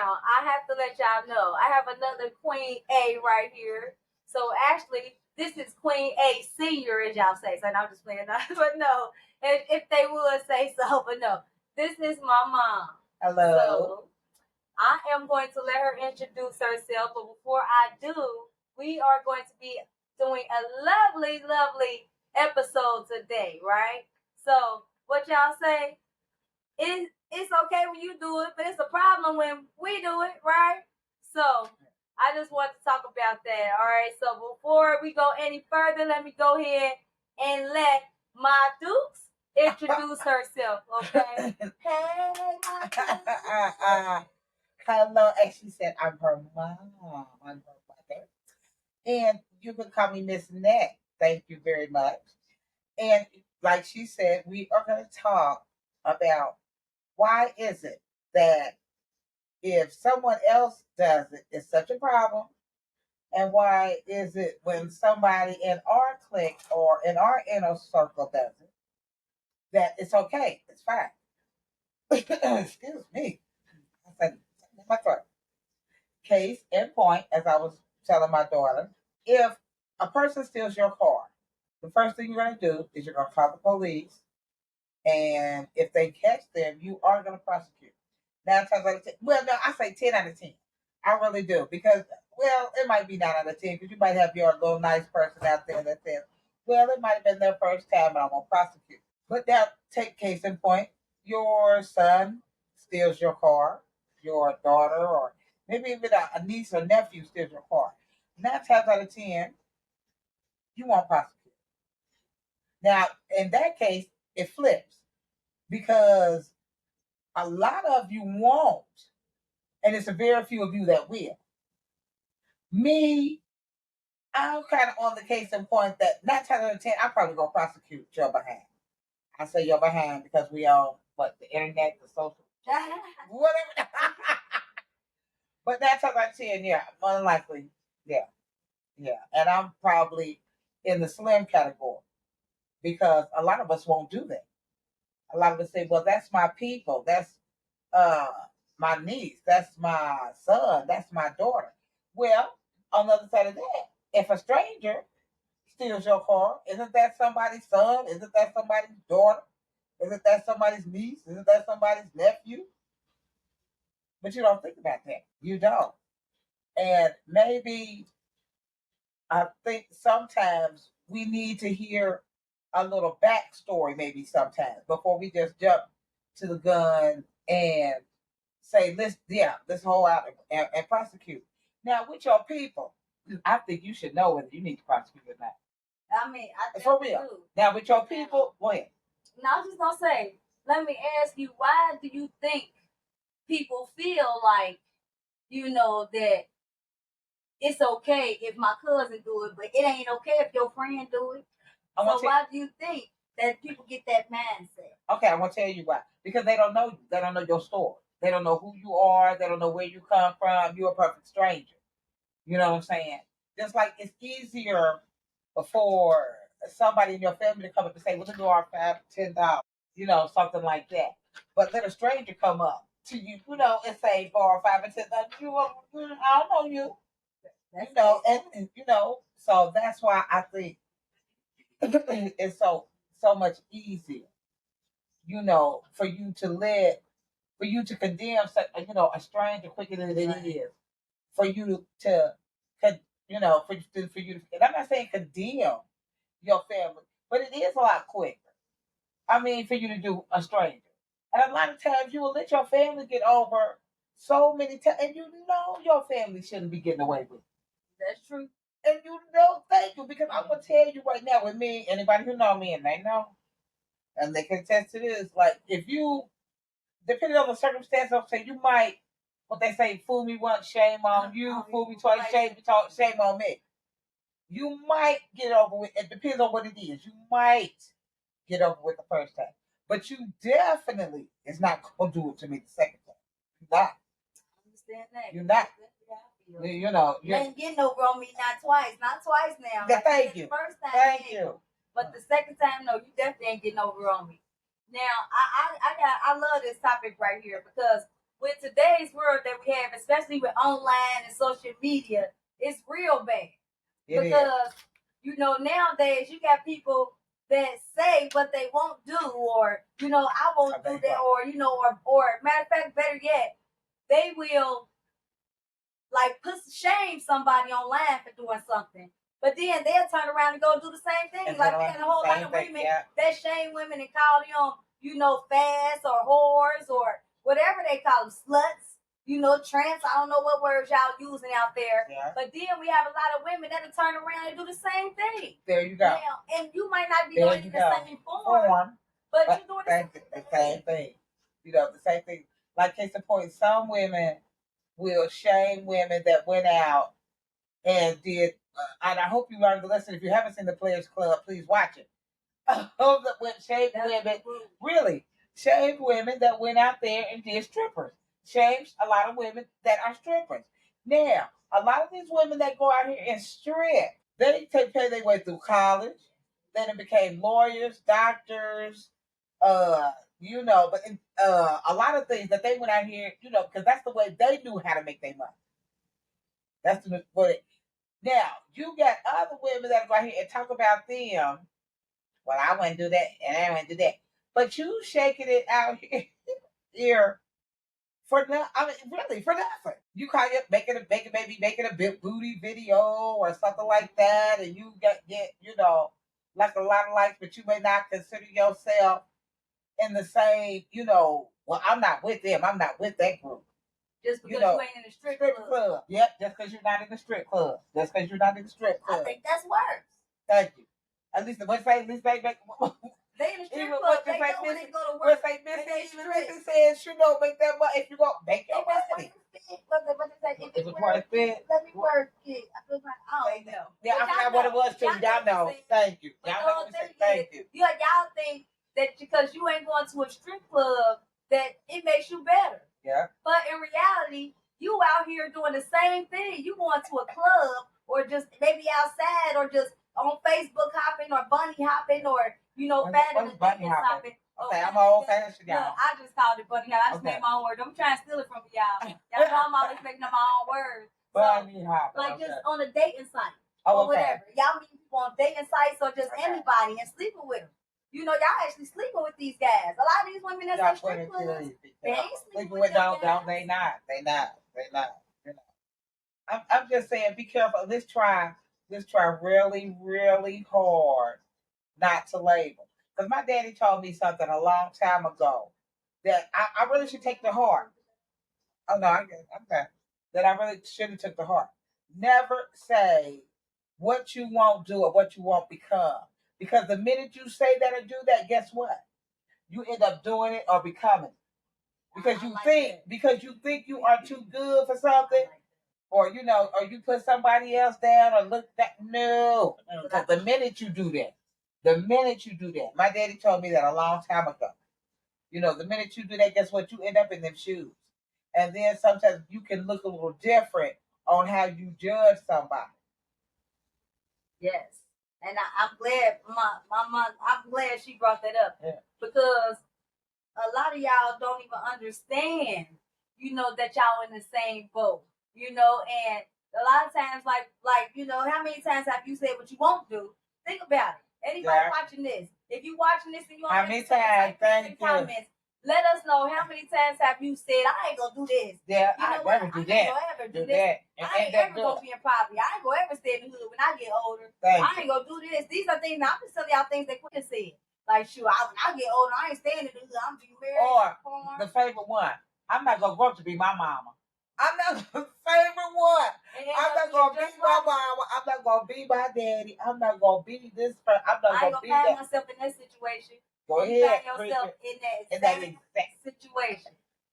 Now, I have to let y'all know, I have another Queen A right here. So actually, this is Queen A Senior, as y'all say. So I'm just playing that. But no, if they would say so, but no. This is my mom. Hello. So I am going to let her introduce herself. But before I do, we are going to be doing a lovely, lovely episode today, right? So what y'all say? It's okay when you do it, but it's a problem when we do it, right? So I just want to talk about that. All right. So before we go any further, let me go ahead and let my Dukes introduce herself. Okay. Hey, my Dukes. Hello, and she said, I'm her mom. I'm her mother. And you can call me Miss Net. Thank you very much. And like she said, we are going to talk about why is it that if someone else does it, it's such a problem? And why is it when somebody in our clique or in our inner circle does it, that it's okay, it's fine? Excuse me. I said, my throat. Case in point, as I was telling my daughter, if a person steals your car, the first thing you're going to do is you're going to call the police. And if they catch them, you are going to prosecute. 9 times out of 10. Well, no, I say 10 out of 10. I really do. Because, well, it might be 9 out of 10 because you might have your little nice person out there that says, well, it might have been their first time and I'm going to prosecute. But now, take case in point, your son steals your car, your daughter, or maybe even a niece or nephew steals your car. 9 times out of 10, you won't prosecute. Now, in that case, it flips because a lot of you won't, and it's a very few of you that will. Me, I'm kind of on the case in point that 9 times out of 10, I'm probably gonna prosecute your behind. I say your behind because we on the internet, the social, whatever. But 9 times out of 10, yeah, more than likely, yeah. And I'm probably in the slim category because a lot of us won't do that. A lot of us say, well, that's my people. That's my niece. That's my son. That's my daughter. Well, on the other side of that, if a stranger steals your car, isn't that somebody's son? Isn't that somebody's daughter? Isn't that somebody's niece? Isn't that somebody's nephew? But you don't think about that. You don't. And maybe I think sometimes we need to hear a little backstory, maybe sometimes, before we just jump to the gun and say, let's hold out and prosecute. Now, with your people, I think you should know whether you need to prosecute or not. I mean, I think for real. Do. Now, with your people, go ahead. Now, I was just gonna say, let me ask you, why do you think people feel like, that it's okay if my cousin do it, but it ain't okay if your friend do it? So why do you think that people get that mindset? Okay, I'm gonna tell you why. Because they don't know you. They don't know your story. They don't know who you are. They don't know where you come from. You're a perfect stranger. You know what I'm saying? Just like it's easier for somebody in your family to come up and say, "Well, let me borrow $5, $10," something like that. But let a stranger come up to you, and say, "Borrow $5 or $10." I don't know you. And so that's why I think it's so much easier, for you to condemn, a stranger quicker than it is for you to, for you to. And I'm not saying condemn your family, but it is a lot quicker. I mean, for you to do a stranger, and a lot of times you will let your family get over so many times, and your family shouldn't be getting away with it. That's true. And thank you, because I'm gonna tell you right now, with me, anybody who know me and they know, and they can attest to this, like if you, depending on the circumstance, I'll say you might, what they say, fool me once, shame on you, fool me twice, shame on me. You might get over with, it depends on what it is. You might get over with the first time. But you definitely is not gonna do it to me the second time. You're not. I understand that. You're not. You ain't getting over on me, not twice now. Yeah, thank you. First time, thank you. But the second time, no, you definitely ain't getting over on me. Now, I love this topic right here because with today's world that we have, especially with online and social media, it's real bad. Because nowadays you got people that say what they won't do, or I won't do that, or matter of fact, better yet, they will like put shame somebody online for doing something. But then they'll turn around and go do the same thing. And like we got a whole lot of women that shame women and call them, fast or whores or whatever they call them, sluts. Trans. I don't know what words y'all using out there. Yeah. But then we have a lot of women that'll turn around and do the same thing. There you go. Now, and you might not be doing the same form, but you're doing the same thing. The same thing. Like case in point, some women will shame women that went out and did. And I hope you learned the lesson. If you haven't seen the Players Club, please watch it. Shamed women, really shamed women that went out there and did strippers. Shamed a lot of women that are strippers. Now, a lot of these women that go out here and strip, they pay their way through college. Then it became lawyers, doctors, but a lot of things that they went out here, because that's the way they knew how to make their money. That's the way. Now, you got other women that go out here and talk about them. Well, I wouldn't do that, and I wouldn't do that. But you shaking it out here for nothing. I mean, really, for nothing. You call it making a big booty video or something like that, and you get like a lot of likes, but you may not consider yourself in the same, well, I'm not with them. I'm not with that group. Just because you ain't in the strip club. Yep, just because you're not in the strip club. Just because you're not in the strip club. I think that's worse. Thank you. At least they in the strip club. They know when they go to work. Missy says, make that money if you go make your money. Let me work it. I feel like, I don't know. Yeah, I forgot what it was too. Y'all know. Thank you. Y'all know what I'm saying. Thank you. Y'all think that because you ain't going to a strip club that it makes you better. Yeah. But in reality, you out here doing the same thing. You going to a club or just maybe outside or just on Facebook hopping or bunny hopping or bunny hopping. Okay, I'm old fashioned, y'all. I just called it bunny hopping. I just made my own word. I'm trying to steal it from y'all. Y'all know I'm always making up my own words. Bunny hopping. Like just on a dating site or whatever. Y'all meet people on dating sites or just anybody and sleeping with them. Y'all actually sleeping with these guys. A lot of these women that's in strip clubs, they ain't sleeping with them. They not. I'm just saying, be careful. Let's try really, really hard not to label. Because my daddy told me something a long time ago that I really should take to heart. Oh no, I'm good. That I really should have took to heart. Never say what you won't do or what you won't become. Because the minute you say that or do that, guess what? You end up doing it or becoming it. Because you think you are too good for something, or you put somebody else down or look that. No, because the minute you do that, my daddy told me that a long time ago. The minute you do that, guess what? You end up in them shoes, and then sometimes you can look a little different on how you judge somebody. Yes. And I'm glad my mom. I'm glad she brought that up because a lot of y'all don't even understand, that y'all in the same boat, and a lot of times, like, how many times have you said what you won't do? Think about it. Anybody watching this? If you watching this and you how many times? Thank you. Comments, let us know how many times have you said I ain't gonna do this. Yeah, I never do that. I ain't gonna ever do this. I ain't ever gonna be in poverty. I ain't gonna ever stay in the hood when I get older. I ain't gonna do this. These are things. I'm just telling y'all things that Quinn said. Like, shoot, when I get older, I ain't staying in the hood. I'm be married. Or the favorite one. I'm not gonna grow up to be my mama. I'm not the favorite one. I'm not gonna be my mama. I'm not gonna be my daddy. I'm not gonna be this person. I'm not gonna be that. I ain't gonna find myself in that situation. Go ahead. Find yourself in that exact situation.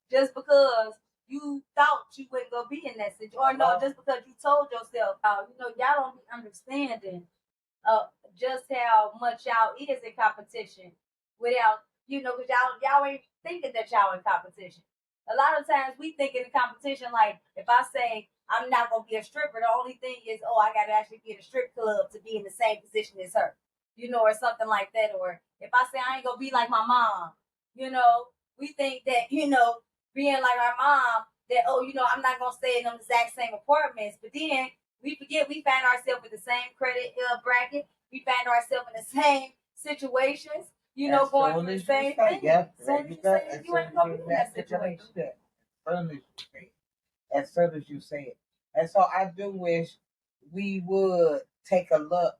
Just because you thought you wouldn't go be in that situation, or no, just because you told yourself, y'all don't be understanding just how much y'all is in competition without, because y'all ain't thinking that y'all in competition. A lot of times we think in the competition, like, if I say I'm not going to be a stripper, the only thing is, I got to actually be in a strip club to be in the same position as her, or something like that. Or if I say I ain't going to be like my mom, we think that, being like our mom, that, oh, I'm not going to stay in them exact same apartments. But then we forget we find ourselves in the same credit bracket. We find ourselves in the same situations, going through the same thing. Yep, As soon as you say you ain't going to be in that situation. As soon as you say it. And so I do wish we would take a look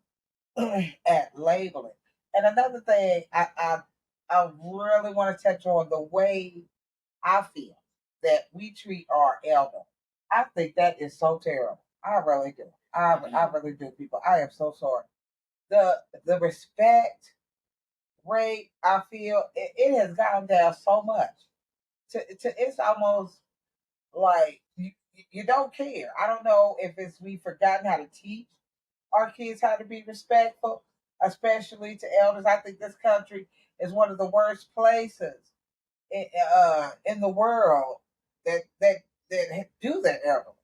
at labeling. And another thing, I really want to touch on the way I feel that we treat our elder. I think that is so terrible. I really do. I really do, people. I am so sorry. The respect rate, I feel it has gone down so much. To it's almost like you don't care. I don't know if it's we've forgotten how to teach our kids how to be respectful, especially to elders. I think this country is one of the worst places in the world that do that elderly.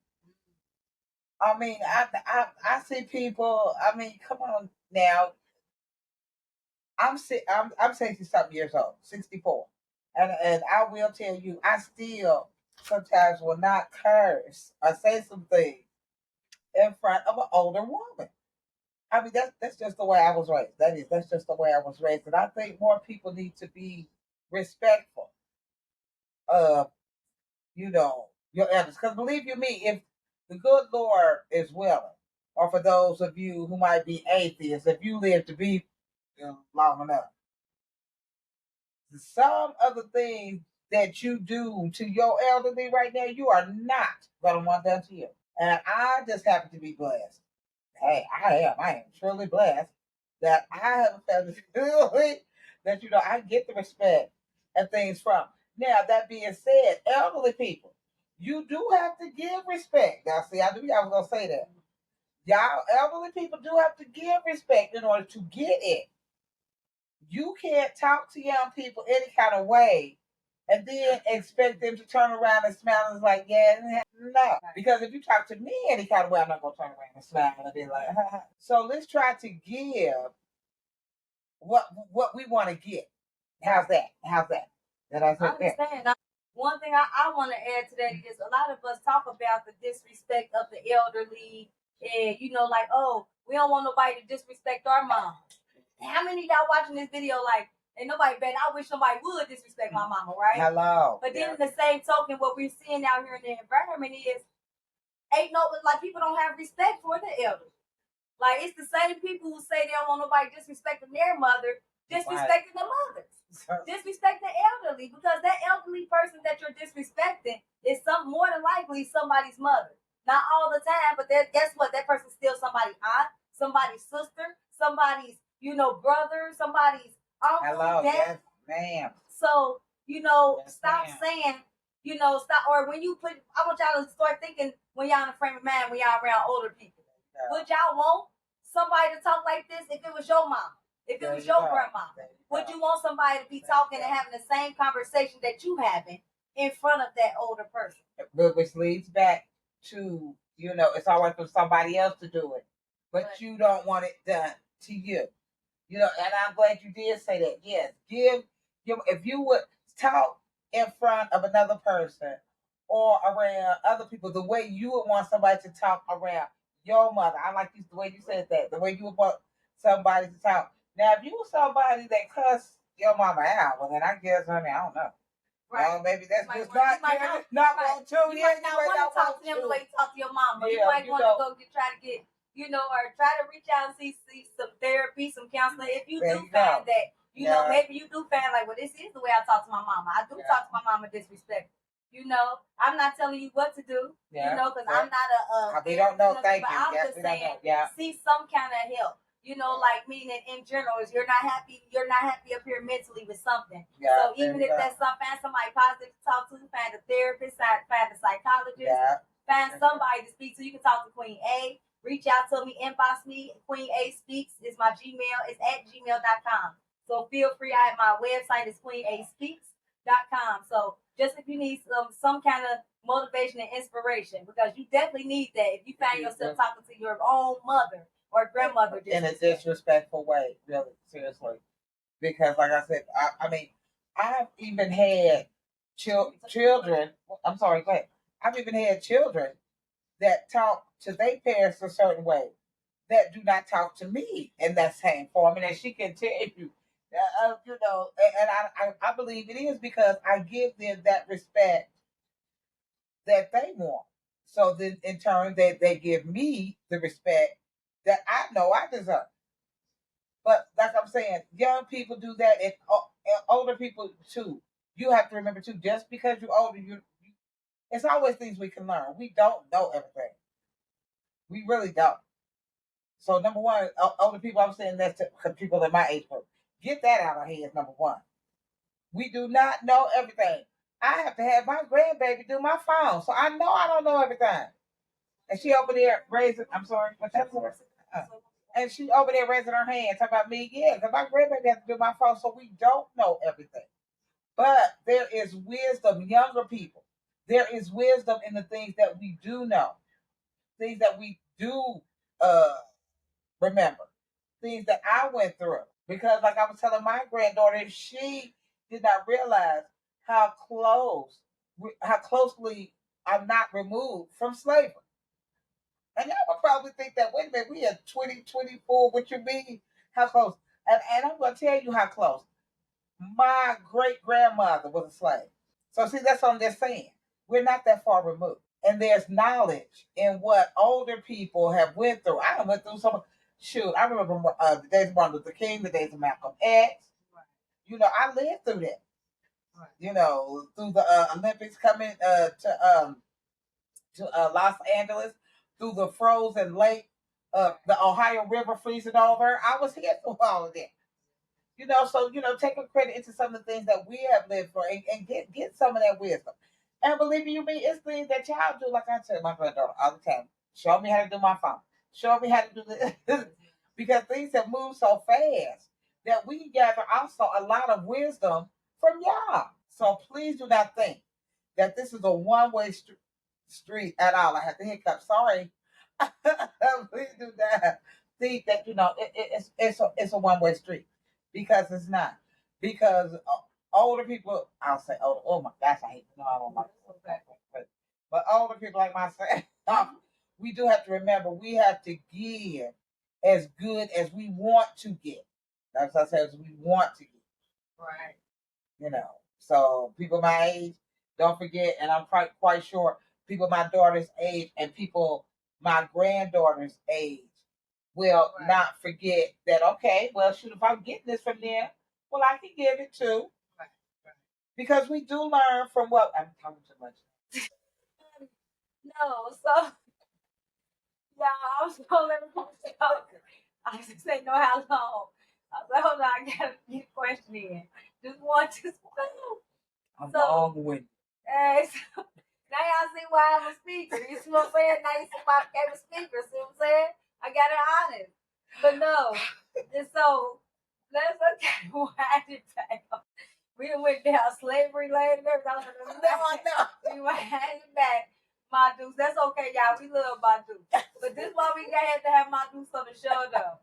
I mean, I see people. I mean, come on now. I'm 60 something years old, 64, and I will tell you, I still sometimes will not curse or say some things in front of an older woman. I mean, that's just the way I was raised. That's just the way I was raised, and I think more people need to be respectful of your elders. Because believe you me, if the good Lord is willing, or for those of you who might be atheists, if you live to be long enough, some of the things that you do to your elderly right now, you are not going to want done to you. And I just happen to be blessed. Hey, I am truly blessed that I have a family that I get the respect and things from. Now that being said, elderly people, you do have to give respect. Now, see, I knew y'all was gonna say that. Y'all elderly people do have to give respect in order to get it. You can't talk to young people any kind of way and then expect them to turn around and smile and like, yeah, no. Because if you talk to me any kind of way, I'm not gonna turn around and smile and be like, ha. So let's try to give what we want to get. How's that? Did I say I understand. One thing I want to add to that is a lot of us talk about the disrespect of the elderly, and like, oh, we don't want nobody to disrespect our mom. How many of y'all watching this video like, ain't nobody bad? I wish somebody would disrespect my mama, right? Hello. But then in the same token, what we're seeing out here in the environment is ain't no like people don't have respect for the elders. Like it's the same people who say they don't want nobody disrespecting their mother, disrespecting the mothers, disrespecting the elderly, because that elderly person that you're disrespecting is more than likely somebody's mother. Not all the time, but guess what? That person's still somebody's aunt, somebody's sister, somebody's brother, somebody's uncle, hello, dad. Yes, ma'am. So Yes, stop ma'am. saying stop, or when you put, I want y'all to start thinking when y'all in a frame of mind when y'all around older people. Would y'all want somebody to talk like this if it was your mom? If it was your grandma? Would you want somebody to be talking and having the same conversation that you having in front of that older person? Which leads back to, it's all right for somebody else to do it, but you don't want it done to you. And I'm glad you did say that. Yes, if you would talk in front of another person or around other people the way you would want somebody to talk around your mother. I like the way you said that. The way you would want somebody to talk. Now, if you were somebody that cussed your mama out, well, then I guess, I don't know. Right. Well, maybe that's just not right. Not want to. You might not want to talk to them the way you talk to your mama. Yeah, you might want to go try to get, or try to reach out and see some therapy, some counseling. If you do find that, maybe you do find like, well, this is the way I talk to my mama. I do talk to my mama disrespectful. I'm not telling you what to do, because I'm not a we don't know, thank you. I'm just saying, see some kind of help. Like meaning in general, is you're not happy up here mentally with something. So even if that's find somebody positive to talk to, find a therapist, find a psychologist, find somebody to speak to. You can talk to Queen A. Reach out to me, inbox me. Queen A Speaks is my Gmail. It's at gmail.com. So feel free. My website is queenaspeaks.com. So just if you need some kind of motivation and inspiration, because you definitely need that if you find yourself talking to your own mother or grandmother in a disrespectful way, really, seriously. Because like I said, I mean, I've even had children. I'm sorry, go ahead. I've even had children that talk to their parents a certain way that do not talk to me in that same form, and she can tell you, and I believe it is because I give them that respect that they want. So then, in turn, they give me the respect that I know I deserve. But like I'm saying, young people do that, and older people too. You have to remember too. Just because you're older, it's always things we can learn. We don't know everything. We really don't. So number one, older people, I'm saying that's to people in my age group. Get that out of our heads. Number one, we do not know everything. I have to have my grandbaby do my phone, so I know I don't know everything. And she over there raising. I'm sorry, what's that? And she over there raising her hand, talking about me. Yeah, because my grandbaby has to do my phone, so we don't know everything. But there is wisdom, younger people. There is wisdom in the things that we do know, things that we do uh, remember, things that I went through. Because, like I was telling my granddaughter, she did not realize how how closely I'm not removed from slavery. And y'all would probably think that, wait a minute, we are 2024, what you mean? How close? And I'm going to tell you how close. My great grandmother was a slave. So, see, that's what I'm just saying. We're not that far removed. And there's knowledge in what older people have went through. I went through some, shoot, I remember the days of Martin Luther King, the days of Malcolm X. Right. I lived through that. Right. Through the Olympics coming to Los Angeles, through the frozen lake, the Ohio River freezing over. I was here through all of that. So take a credit into some of the things that we have lived for, and get some of that wisdom. And believe you me, it's things that y'all do. Like I tell my granddaughter all the time, show me how to do my phone. Show me how to do this. Because things have moved so fast that we gather also a lot of wisdom from y'all. So please do not think that this is a one-way street at all. I had the hiccup. Sorry. Please do not think that it's a one-way street, because it's not. Because older people, I'll say older. Oh my gosh, I hate to know I don't like that. But older people like myself, we do have to remember we have to give as good as we want to get. That's what I said, as we want to get. Right. So people my age, don't forget, and I'm quite sure people my daughter's age and people my granddaughter's age will not forget that, okay, well, shoot, if I'm getting this from them, well, I can give it too. Right. Because we do learn from what I'm talking too much. No, so yeah, I was gonna let me talk. I just didn't know how long. I was like, hold on, I gotta get a question in. Just one, just one. I'm long winded. So now y'all see why I'm a speaker. You see what I'm saying? Now you see why I became a speaker. See what I'm saying? I got it honest. But no. And so let's look at why did that. We went down slavery lane and everything. No. We went back. My dudes. That's okay, y'all. We love my dudes. But this is why we had to have my dudes on the show though.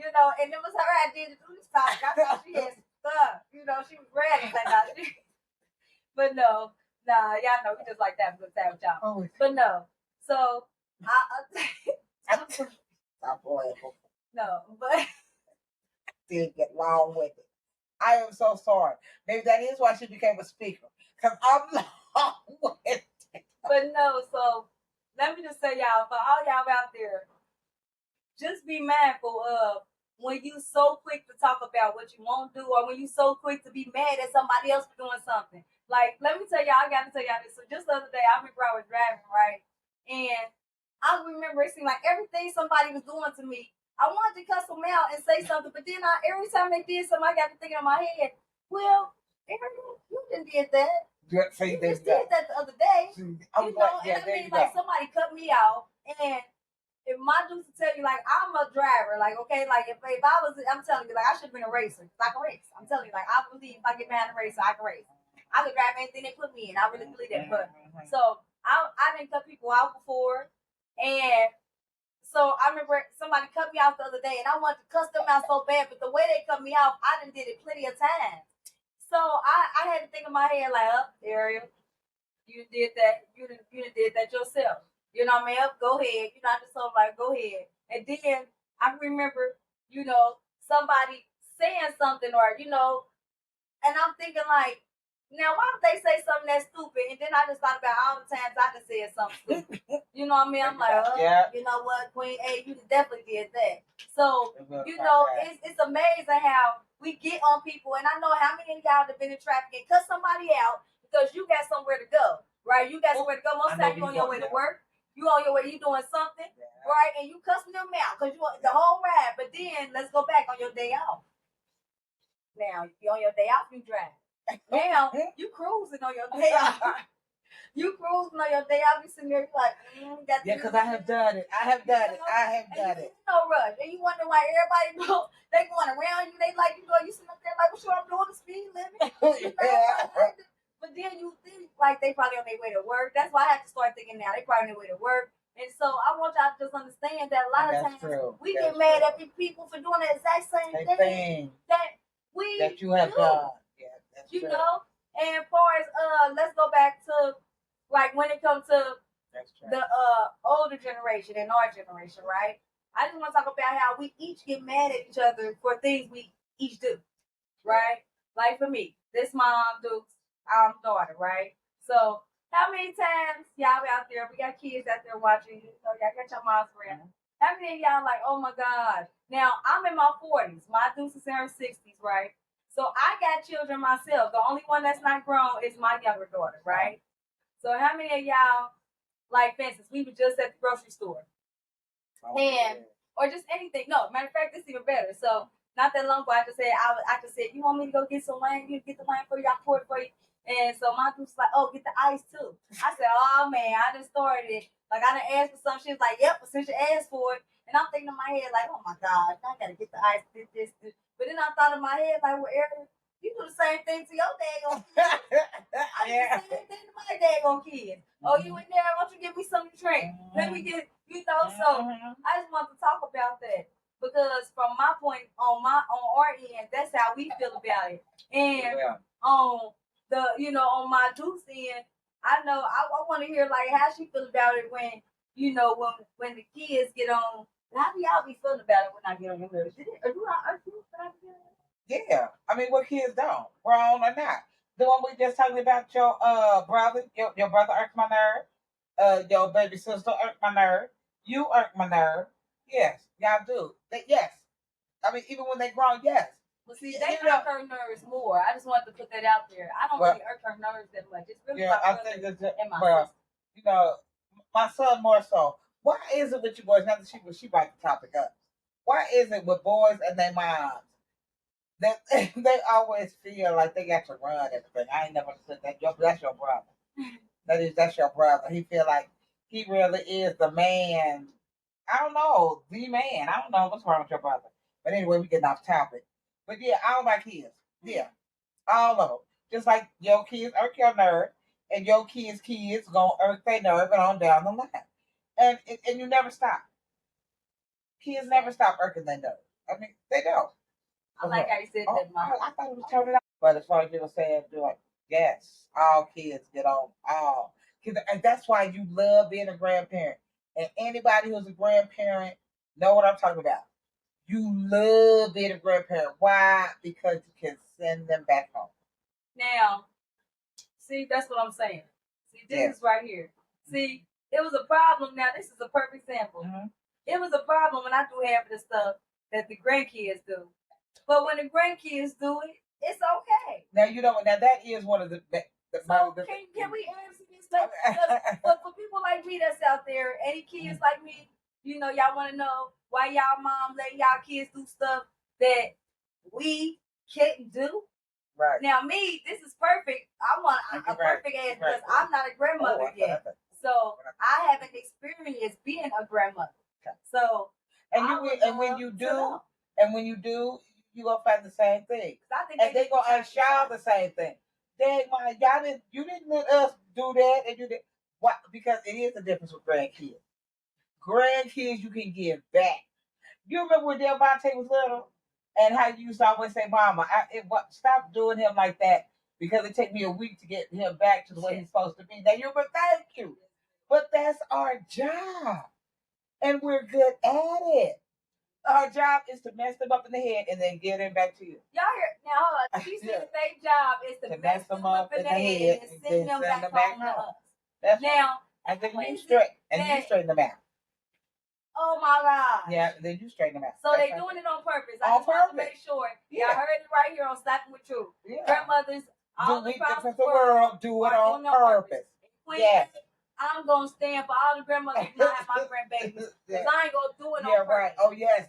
And it was her idea to do this topic. I thought she had stuff. She was ready. But no. Nah, y'all know we just like that good time with y'all. Oh, but no. So no, but did get long with it. I am so sorry. Maybe that is why she became a speaker. Because I'm long with it. But no, so let me just say, y'all, for all y'all out there, just be mindful of when you so quick to talk about what you won't do, or when you so quick to be mad at somebody else for doing something. Like, let me tell y'all, I got to tell y'all this. So just the other day, I remember I was driving, right? And I remember it seemed like everything somebody was doing to me, I wanted to cuss them out and say something, but then every time they did something, I got to thinking in my head, well, Aaron, you did that. You just did that the other day. And I mean, like, somebody cut me out, and if my dudes to tell you, like, I'm a driver, like, okay, like, if I was, I'm telling you, like, I should have been a racer, because I can race. I'm telling you, like, I believe if I get behind a racer, I can race. I could drive anything they put me in. I really believe that. But so I didn't cut people out before, and so I remember somebody cut me off the other day, and I wanted to cuss them out so bad, but the way they cut me off, I done did it plenty of times. So I had to think in my head like, oh, Ariel, you did that. You did that yourself. You know what I mean? Go ahead. You know, I just told him like, go ahead. And then I remember, somebody saying something or and I'm thinking like, now why would they say something that's stupid? And then I just thought about all the times I just said something stupid. You know what I mean? I'm like, oh, yeah. You know what, Queen A, you definitely did that. So, it's amazing how we get on people, and I know how many of y'all have been in traffic and cut somebody out because you got somewhere to go, right? You got somewhere to go. Most times you on your way to work, you on your way, you doing something, right? And you cussing them out because you want the whole ride. But then let's go back on your day off. Now, you on your day off, you drive. Now, you cruising on your day off. You cruising on your day off, you sitting there like, because I have done it. I have done it. No rush. And you wonder why everybody knows they going around you. They like you sitting up there like, what I'm doing the speed limit. But then you think like they probably on their way to work. That's why I had to start thinking now. They probably on their way to work. And so I want y'all to just understand that a lot of times we get mad at people for doing the exact same thing that you have done. Yeah, that's true. And as far as let's go back to like when it comes to the older generation and our generation, right? I just want to talk about how we each get mad at each other for things we each do, right? Like for me, this mom, Dukez, daughter, right? So how many times y'all out there? We got kids out there watching. Y'all got your moms around. How many of y'all like, oh my God? Now I'm in my 40s. My Dukez is in her 60s, right? So I got children myself. The only one that's not grown is my younger daughter, right? So how many of y'all, like, for instance, we were just at the grocery store, or just anything. No, matter of fact, this is even better. So not that long ago, I just said, you want me to go get some wine? You get the wine for you. I pour it for you. And so my dude's like, oh, get the ice too. I said, oh man, I just started it. Like I done asked for something. She was like, yep, since you asked for it. And I'm thinking in my head like, oh my God, I gotta get the ice, this. But then I thought in my head like, well, Eric, you do the same thing to your daggone kids. I do the same thing to my daggone kids. Oh, you in there? Why don't you give me something to drink? Let me get, So I just want to talk about that because from my point on our end, that's how we feel about it. And on on my Dukez end, I know I want to hear like how she feel about it when when the kids get on. How do y'all be feeling about it when I get on your nerves? Yeah, I mean, what kids don't, grown or not. The one we just talking about, your brother, your brother irked my nerve. Your baby sister irked my nerve. You irk my nerve. Yes, y'all do. Yes, I mean, even when they grown, yes. Well, see, they irk her nerves more. I just wanted to put that out there. I don't really irk her nerves that much. It's really my brother and my sister. My son more so. Why is it with you boys? Not that she brought the topic up. Why is it with boys and their moms that they always feel like they got to run everything? I ain't never understood that. That's your brother. That's your brother. He feel like he really is the man. I don't know, the man. I don't know what's wrong with your brother. But anyway, we getting off topic. But yeah, all my kids. Yeah, all of them. Just like your kids irk your nerve, and your kids' gonna irk their nerve and on down the line. And you never stop. Kids never stop irking their nerve. I mean, they don't. I like how you said that, Mom. I thought it was turned out. But as far as you were saying, doing, yes, all kids get on all. And that's why you love being a grandparent. And anybody who's a grandparent know what I'm talking about. You love being a grandparent. Why? Because you can send them back home. Now, see, that's what I'm saying. See, this is right here. See, it was a problem. Now, this is a perfect example. Mm-hmm. It was a problem when I do half of the stuff that the grandkids do. But when the grandkids do it, it's okay. Now, now that is one of the can we answer this stuff? But for people like me that's out there, any kids like me, y'all want to know why y'all mom let y'all kids do stuff that we can't do. Right. Now, me, this is perfect. I want a perfect answer because I'm not a grandmother yet. So I haven't experienced being a grandmother. Okay. So when you do, you gonna find the same thing. And they gonna ask y'all the same thing. You didn't let us do that and do that. Why? Because it is a difference with grandkids. Grandkids you can give back. You remember when Delmonte was little? And how you used to always say, "Mama, stop doing him like that because it take me a week to get him back to the way he's supposed to be." Now but thank you, but that's our job, and we're good at it. Our job is to mess them up in the head and then get him back to you. Y'all hear now? She said their job is to mess them up in the head and send them back home to us. That's now, and then you straighten them out. Oh my God. Yeah, then you straighten them out. So they doing it on purpose. I just want to make sure. Y'all heard it right here on Slapping with Truth. Yeah. Grandmothers all across the world do it on purpose. Yes. I'm going to stand for all the grandmothers who not have my grandbabies. Because I ain't going to do it on purpose. Yeah, right. Oh, yes.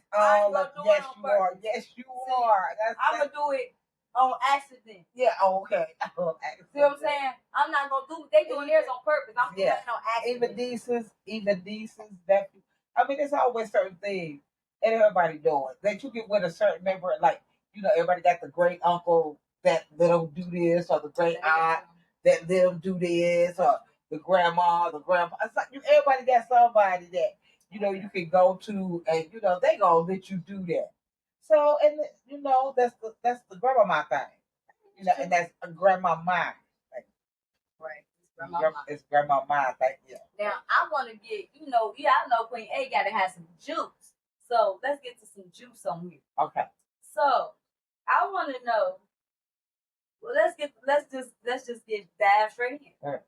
Yes, you are. Yes, you are. I'm going to do it on accident. Yeah, okay. See what I'm saying? I'm not going to do it. They doing theirs on purpose. I'm doing it on accident. Even nieces, nephews. I mean, there's always certain things that everybody doing that you get with a certain member. Like, everybody got the great uncle that let them do this, or the great aunt that let them do this, or the grandma, the grandpa. It's like everybody got somebody that you can go to, and they gonna let you do that. So, and that's the grandma thing, and that's a grandma mind. Right. It's grandma mind. Now I want to get, I know Queen A got to have some juice. So let's get to some juice on here. Okay. So I want to know. Well, let's just get dive straight in. Right.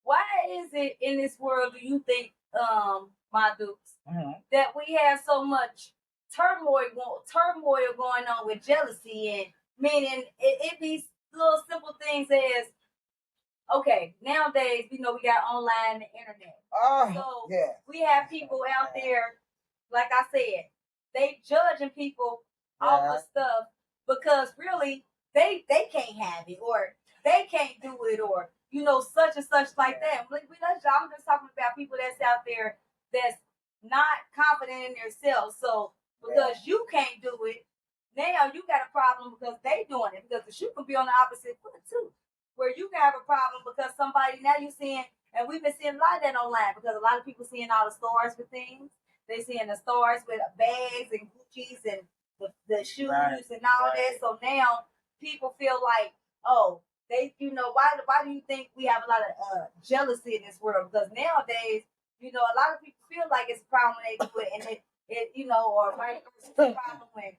Why is it in this world do you think, my Dukes, that we have so much turmoil going on with jealousy, and meaning it be little simple things as, okay, nowadays, we got online and internet. So we have people out there, like I said, they judging people off of stuff because really they can't have it, or they can't do it, or such and such like that. I'm just talking about people that's out there that's not confident in themselves. So because you can't do it, now you got a problem because they doing it. Because the shoe can be on the opposite foot too, where you can have a problem because somebody, now you seeing, and we've been seeing a lot of that online because a lot of people seeing all the stars with things. They seeing the stars with bags and Gucci's and the shoes and all that. So now people feel like, oh, they, why do you think we have a lot of jealousy in this world? Because nowadays, a lot of people feel like it's a problem when they do it, and or vice versa, it's a problem when,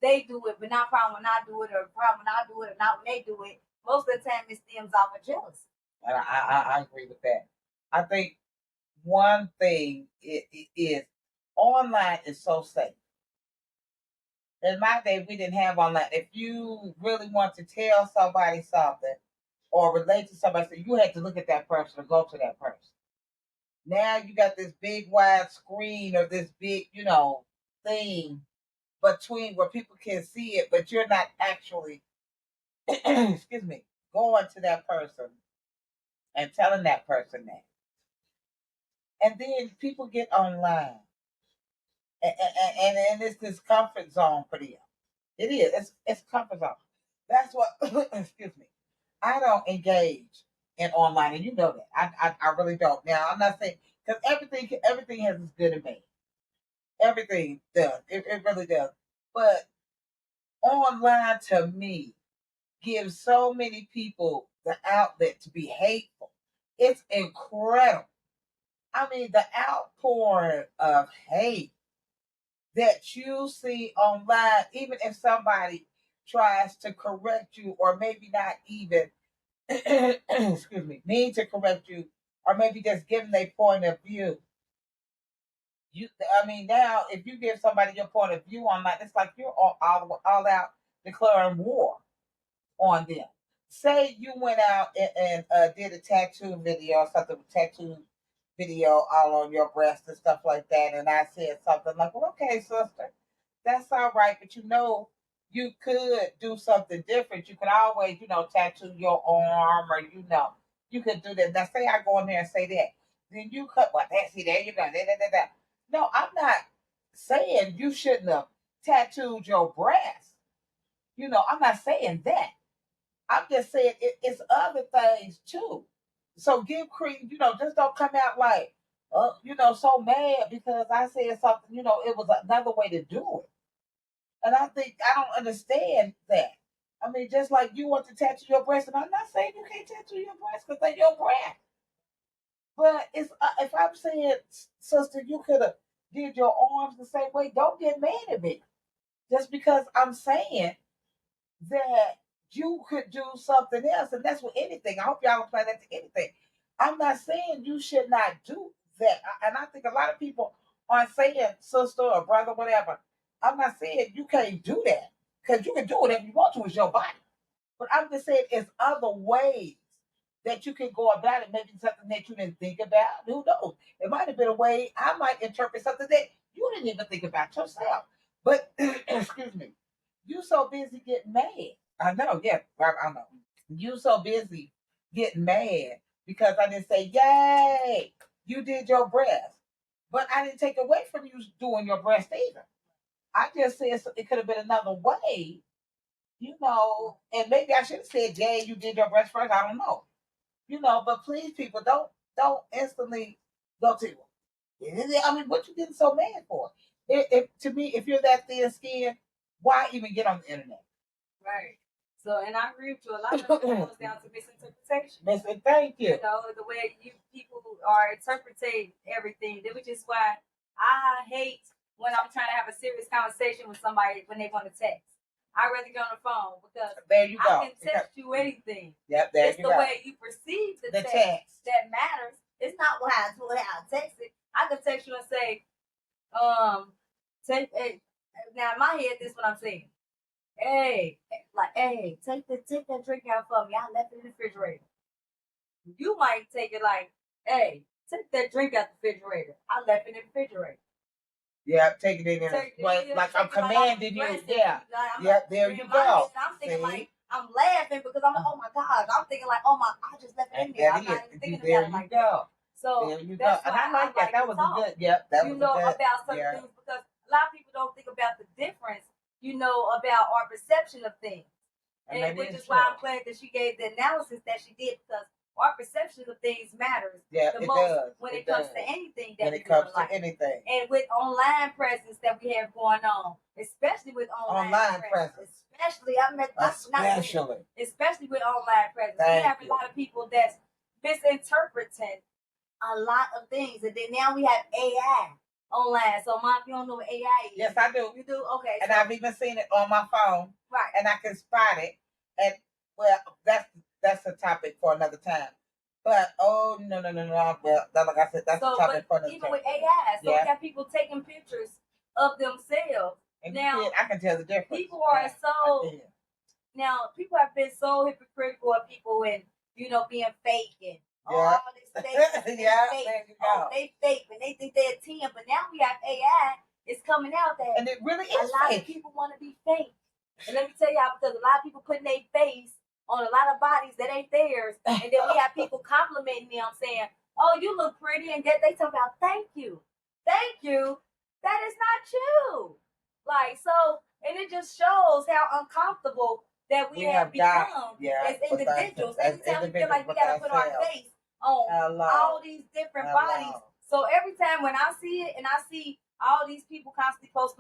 they do it, but not a problem when I do it, or a problem when I do it, or not when they do it. Most of the time, it stems off of jealousy. And I agree with that. I think one thing is online is so safe. In my day, we didn't have online. If you really want to tell somebody something or relate to somebody, so you had to look at that person or go to that person. Now you got this big wide screen or this big, thing between where people can see it, but you're not actually, excuse me, going to that person and telling that person that. And then people get online, and it's this comfort zone for them. It is. It's comfort zone. That's what. Excuse me. I don't engage in online, and you know that. I really don't. Now I'm not saying because everything has its good and bad. Everything does. It really does. But online to me gives so many people the outlet to be hateful. It's incredible. I mean, the outpouring of hate that you see online, even if somebody tries to correct you, or maybe not even, excuse me, mean to correct you, or maybe just giving their point of view. Now if you give somebody your point of view online, it's like you're all out declaring war on them. Say you went out and did a tattoo video or something, tattoo video all on your breast and stuff like that, and I said something like, well, okay, sister, that's all right, but you could do something different. You could always, tattoo your arm, or you could do that. Now say I go in there and say that. Then you cut see there you go. Da. No, I'm not saying you shouldn't have tattooed your breast. I'm not saying that. I'm just saying it's other things too. So give credit, just don't come out like, so mad because I said something, it was another way to do it. And I think I don't understand that. I mean, just like you want to tattoo your breast, and I'm not saying you can't tattoo your breast because they're your breast. But it's if I'm saying, sister, you could have did your arms the same way. Don't get mad at me just because I'm saying that you could do something else, and that's with anything. I hope y'all apply that to anything. I'm not saying you should not do that, and I think a lot of people aren't saying sister or brother, whatever. I'm not saying you can't do that because you can do it if you want to. It's your body, but I'm just saying it's other ways that you can go about it. Maybe something that you didn't think about. Who knows? It might have been a way I might interpret something that you didn't even think about yourself. But excuse me, you so busy getting mad. I know, yeah, I know. You so busy getting mad because I didn't say, yay, you did your breast. But I didn't take away from you doing your breast either. I just said it could have been another way, and maybe I should have said, yay, you did your breast first. I don't know. But please, people, don't instantly go to. I mean, what you getting so mad for? To me, if you're that thin skinned, why even get on the internet? Right. So, and I agree with you. A lot of it goes down to misinterpretation. Thank you. You know, the way you people are interpreting everything, which is why I hate when I'm trying to have a serious conversation with somebody when they want to text. I'd rather get on the phone because There you go. I can text you anything. Yep, there It's you the go. way you perceive the text that matters. It's not how I text it. I can text you and say, take a. Now in my head, this is what I'm saying. Hey, hey, take that drink out for me. I left it in the refrigerator. You might take it like, hey, take that drink out the refrigerator. I left it in the refrigerator. Yeah, taking it in, like I'm commanding you. Yeah, yep, there you go. I'm thinking like I'm laughing because I'm like, oh my god. I'm thinking like, oh my, I just left it in there. I'm not even thinking about it like that. So there you go. And I like that. That was a good. Yep, that was a good. About certain things because a lot of people don't think about the difference. About our perception of things, and which is why I'm glad that she gave the analysis that she did because our perception of things matters the most when it comes to anything that we do in life. And with online presence that we have going on, especially with online presence. Especially with online presence. We have a lot of people that's misinterpreting a lot of things. And then now we have AI online. So, Mom, you don't know what AI is? Yes, I do. You do? Okay. And I've even seen it on my phone. Right. And I can spot it. And, well, that's a topic for another time. But, oh, no. Well, like I said, that's a topic for another time. Even with AI, so we have people taking pictures of themselves. And now, I can tell the difference. People are now, people have been so hypocritical of people and, being fake and all this fake. Fake. Oh, they fake and they think they're 10. But now we have AI. It's coming out that and it really is a lot of people want to be fake. And let me tell y'all, because a lot of people putting their face on a lot of bodies that ain't theirs. And then we have people complimenting them saying, oh, you look pretty. And yet they talk about, thank you. Thank you. That is not you. Like, so, and it just shows how uncomfortable that we have become as individuals. Anytime we feel like we got to put our face on all these different bodies. So every time when I see it and I see all these people constantly post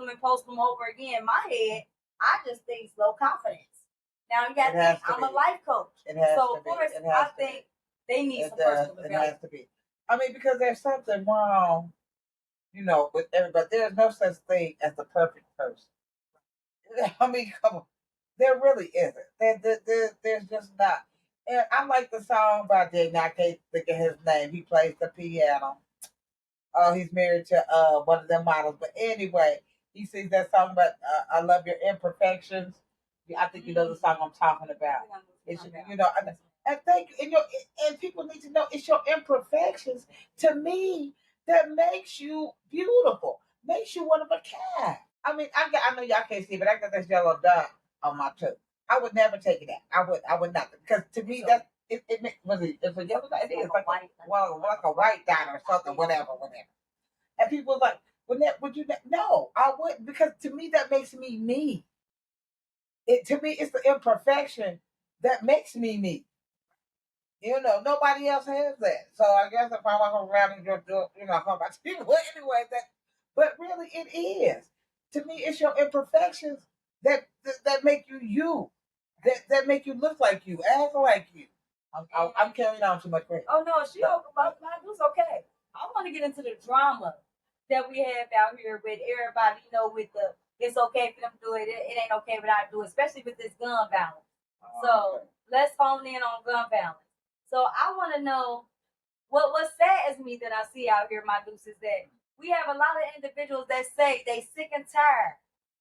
them over again in my head, I just think low confidence. Now you got to think I'm a life coach. So of course I think they need some personal development. It has to be. I mean, because there's something wrong, with everybody. There's no such thing as the perfect person. I mean, come on. There really isn't. There's just not. And I like the song by Jay. I can't think of his name. He plays the piano. Oh, he's married to one of them models. But anyway, he sings that song about I love your imperfections. I think you know the song I'm talking about. It's, and thank you. And people need to know it's your imperfections to me that makes you beautiful, makes you one of a kind. I mean, I know y'all can't see, but I got this yellow dot on my tooth. I would never take it out. I would not, because to me that's it's a yellow dot. It is like a white dot or something, whatever. And people are like, would you? No, I wouldn't, because to me that makes me me. To me, it's the imperfection that makes me me. Nobody else has that. So I guess if I walk around and talk about people anyway, but really it is. To me, it's your imperfections that make you you, that make you look like you, act like you. I'm carrying on too much. Oh no, she my dude's okay. I want to get into the drama that we have out here with everybody. You know, with the it's okay for them to do it. It ain't okay for not to do it, especially with this gun balance. So let's hone in on gun balance. So I want to know what saddens me that I see out here, my deuce, is that we have a lot of individuals that say they sick and tired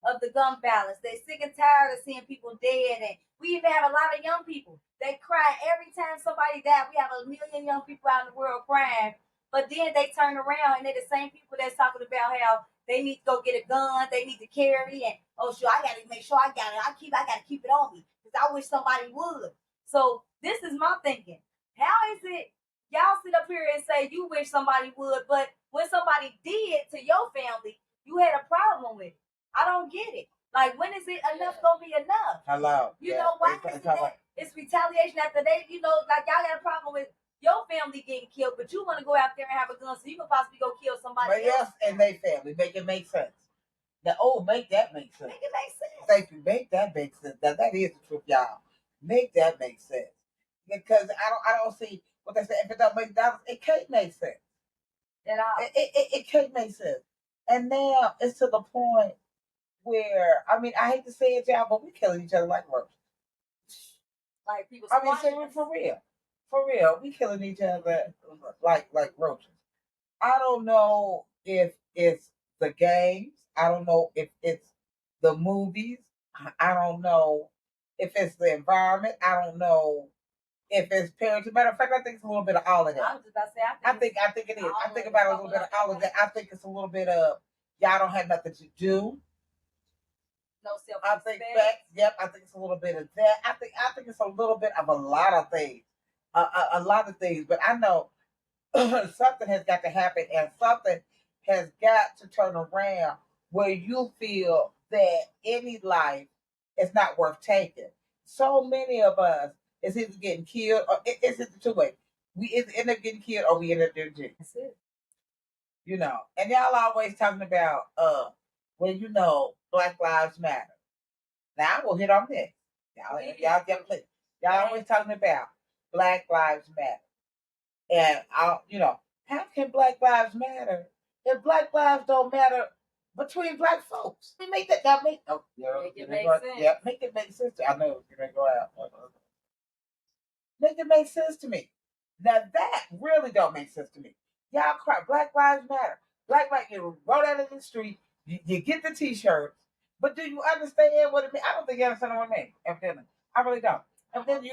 of the gun violence. They sick and tired of seeing people dead, and we even have a lot of young people. They cry every time somebody dies. We have a million young people out in the world crying, but then they turn around and they're the same people that's talking about how they need to go get a gun, they need to carry, and oh sure, I gotta make sure I got it. I gotta keep it on me because I wish somebody would. So this is my thinking. How is it y'all sit up here and say you wish somebody would, but when somebody did to your family, you had a problem with it? I don't get it. Like, when is it enough gonna be enough? Hello. You know, why is it that it's retaliation after they, like y'all got a problem with your family getting killed, but you want to go out there and have a gun so you can possibly go kill somebody else? Yes, and they family. Make it make sense. Make that make sense. Make it make sense. Thank you. Make that make sense. That is the truth, y'all. Make that make sense. Because I don't see what they say. If it don't make sense, it can't make sense. At all. It can't make sense. And now it's to the point where, I mean, I hate to say it, y'all, but we killing each other like roaches. Like people. I mean, seriously, for real, we killing each other like roaches. I don't know if it's the games. I don't know if it's the movies. I don't know if it's the environment. I don't know if it's parents. As a matter of fact, I think it's a little bit of all of that. I was just about to say, I think it is. I think about it a little bit of all of that. I think it's a little bit of y'all don't have nothing to do. No self. I think that. Yep. I think it's a little bit of that. I think it's a little bit of a lot of things. A lot of things. But I know something has got to happen, and something has got to turn around where you feel that any life is not worth taking. So many of us is either getting killed or it's the two way. We either end up getting killed or we end up doing jail. That's it. You know, and y'all always talking about Black Lives Matter. Now I will hit on this. Y'all always talking about Black Lives Matter. And how can Black Lives matter if Black lives don't matter between Black folks? We make that make it make sense. Yeah, make it make sense. I know you're gonna go out. Make it make sense to me. Now that really don't make sense to me. Y'all cry Black Lives Matter. Black lives, you roll out in the street, you get the T-shirts, but do you understand what it means? I don't think you understand what it means. Evidently, I really don't. Evidently,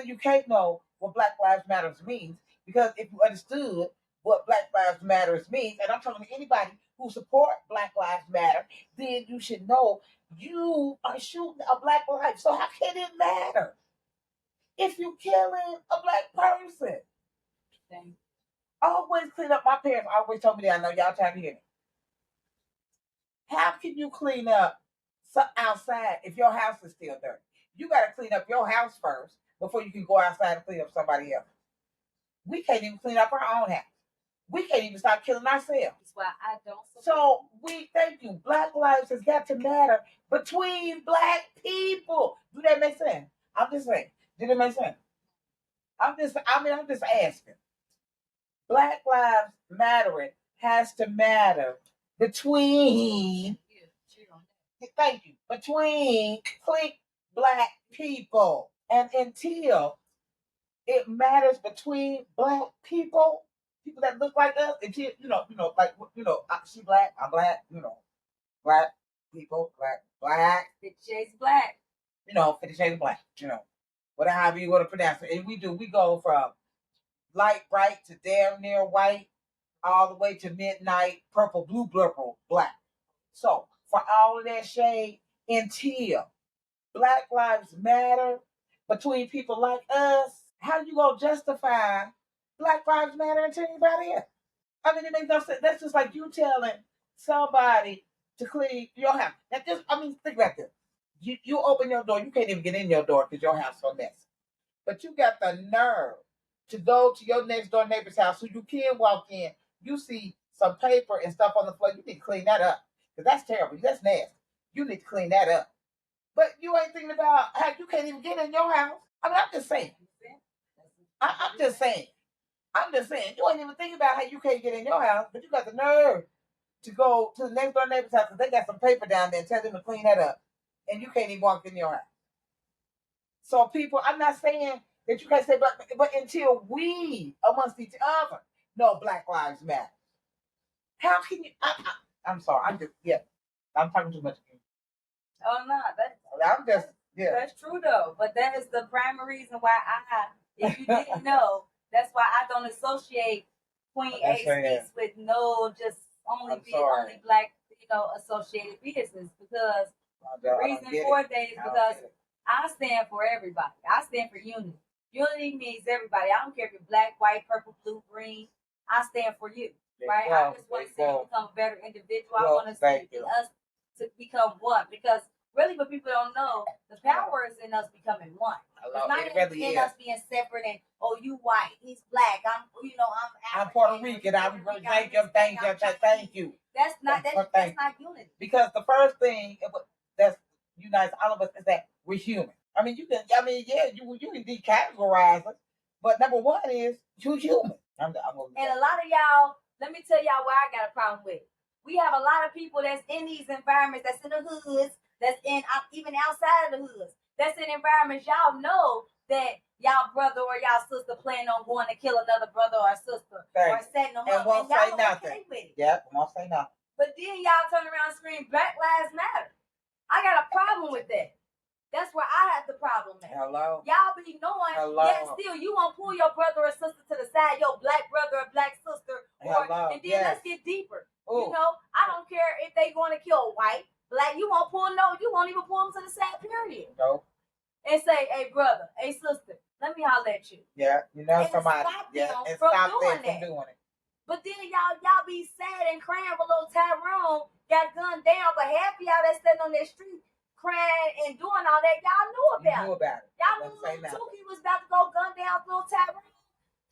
you can't know what Black Lives Matters means, because if you understood what Black Lives Matters means, and I'm talking to anybody who support Black Lives Matter, then you should know you are shooting a Black life. So how can it matter if you're killing a Black person? Always clean up. My parents always told me that. I know y'all trying to hear me. How can you clean up outside if your house is still dirty? You got to clean up your house first before you can go outside and clean up somebody else. We can't even clean up our own house. We can't even stop killing ourselves. That's why I don't. So thank you. Black lives has got to matter between Black people. Do that make sense? I'm just saying. Did it make sense? I'm just asking. Black lives mattering has to matter between. Thank you. Between Black people, and until it matters between Black people that look like us, until she Black, I'm Black, Black people, Black, 50 Shades of Black, 50 Shades of Black, whatever you want to pronounce it, and we go from light bright to damn near white, all the way to midnight purple, blue, purple, black. So for all of that shade, until Black lives matter between people like us, how you gonna justify Black lives matter to anybody else? I mean, it makes no sense. That's just like you telling somebody to clean your house. Think about this. You open your door, you can't even get in your door because your house is so messy. But you got the nerve to go to your next door neighbor's house so you can walk in. You see some paper and stuff on the floor. You need to clean that up. Because that's terrible. That's nasty. You need to clean that up. But you ain't thinking about how you can't even get in your house. I mean, I'm just saying. I'm just saying. I'm just saying. You ain't even thinking about how you can't get in your house, but you got the nerve to go to the next door neighbor's house because they got some paper down there and tell them to clean that up. And you can't even walk in your house. So people, I'm not saying that you can't say, but until we amongst each other know Black Lives Matter, how can you? I'm sorry. I'm talking too much. Oh no, I'm just That's true though. But that is the primary reason why if you didn't know, that's why I don't associate Queen A Speaks with just only black, associated business because the reason for that is because I stand for everybody. I stand for unity. Unity means everybody. I don't care if you're black, white, purple, blue, green. I stand for you. Right? I just want to see you become a better individual. I want to see us to become one because really what people don't know, the power is in us becoming one. It's not in us being separate and you white, he's black, I'm Puerto Rican, thank you. That's not unity. Because the first thing that unites all of us is that we're human. You can decategorize us, but number one is you're human. And a lot of y'all, let me tell y'all why I got a problem with. We have a lot of people that's in these environments, that's in the hoods, that's in even outside of the hoods, that's in environments y'all know that y'all brother or y'all sister plan on going to kill another brother or sister or setting them up, and y'all okay with it. Yep, won't say nothing. But then y'all turn around and scream Black Lives Matter. I got a problem with that. That's where I have the problem at. Hello. Y'all be knowing, yet still you won't pull your brother or sister to the side, your black brother or black sister, and then let's get deeper. Ooh. I don't care if they going to kill white, black. You won't even pull them to the side. Period. No. And say, hey brother, hey sister, let me holler at you. Yeah, somebody. And stop them from doing it. But then y'all be sad and crying for little Tyrone got gunned down, but half of y'all that's sitting on that street crying and doing all that, y'all knew about it. Y'all knew little Tukey was about to go gun down little Tyrone.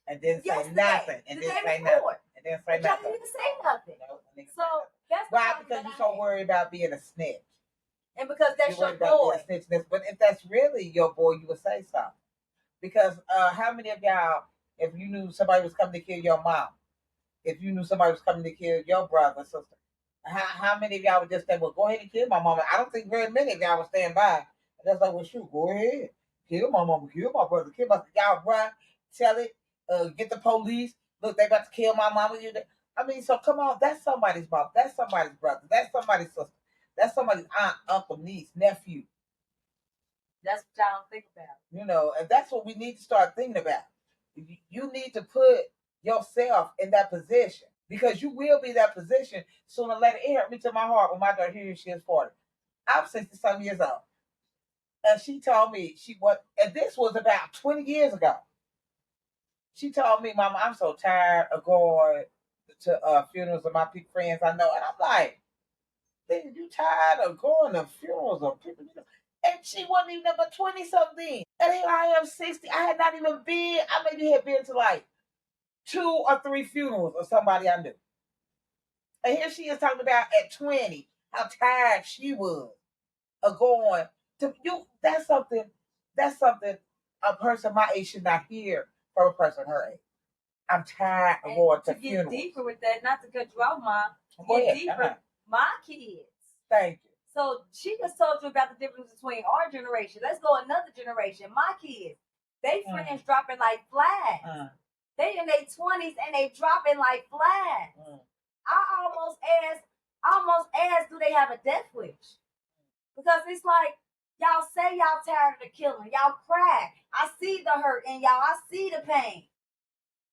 And didn't say nothing. And didn't say nothing. Y'all didn't even say nothing. So that's why? Because you're so worried about being a snitch. And because that's your boy. But if that's really your boy, you would say something. Because how many of y'all, if you knew somebody was coming to kill your mom, if you knew somebody was coming to kill your brother, sister, how many of y'all would just say, well, go ahead and kill my mama? I don't think very many of y'all would stand by. And that's like, well, shoot, go ahead. Kill my mama, kill my brother, kill my... Y'all run, tell it, get the police. Look, they about to kill my mama. So come on, that's somebody's mom. That's somebody's brother. That's somebody's sister. That's somebody's aunt, uncle, niece, nephew. That's what y'all don't think about. And that's what we need to start thinking about. You need to put yourself in that position because you will be that position sooner or later. It hurt me to my heart when my daughter here she is 40. I'm 60-some years old. And she told me and this was about 20 years ago. She told me, Mama, I'm so tired of going to funerals of my friends I know. And I'm like, you tired of going to funerals of people you know? And she wasn't even number 20-something. And here I am 60. I had not even been, I maybe had been to like 2 or 3 funerals of somebody I knew. And here she is talking about at 20, how tired she was of going to you. That's something a person my age should not hear from a person her age. I'm tired of going to funerals. To get deeper with that, not to cut you off, Mom. Get deeper. My kids. Thank you. So she just told you about the difference between our generation. Let's go another generation. My kids, they friends dropping like flies. They in their 20s and they dropping like flies. I almost asked, do they have a death wish? Because it's like, y'all say y'all tired of the killing. Y'all cry. I see the hurt in y'all. I see the pain.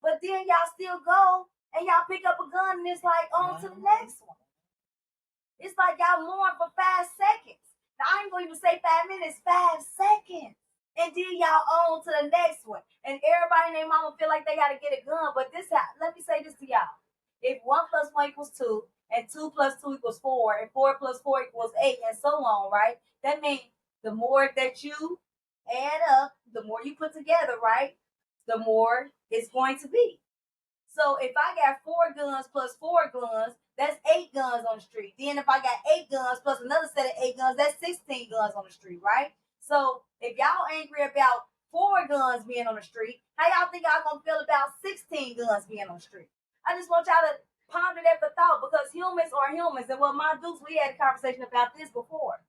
But then y'all still go and y'all pick up a gun and it's like on to the next one. It's like y'all mourn for 5 seconds. Now I ain't gonna even say 5 minutes, 5 seconds. And then y'all on to the next one. And everybody and their mama feel like they gotta get a gun. But let me say this to y'all. If 1 + 1 = 2, and 2 + 2 = 4, and 4 + 4 = 8, and so on, right? That means the more that you add up, the more you put together, right? The more it's going to be. So if I got 4 guns plus 4 guns, that's 8 guns on the street. Then if I got 8 guns plus another set of 8 guns, that's 16 guns on the street, right? So if y'all angry about 4 guns being on the street, how y'all think y'all gonna feel about 16 guns being on the street? I just want y'all to ponder that for thought, because humans are humans. And what my Dukes, we had a conversation about this before.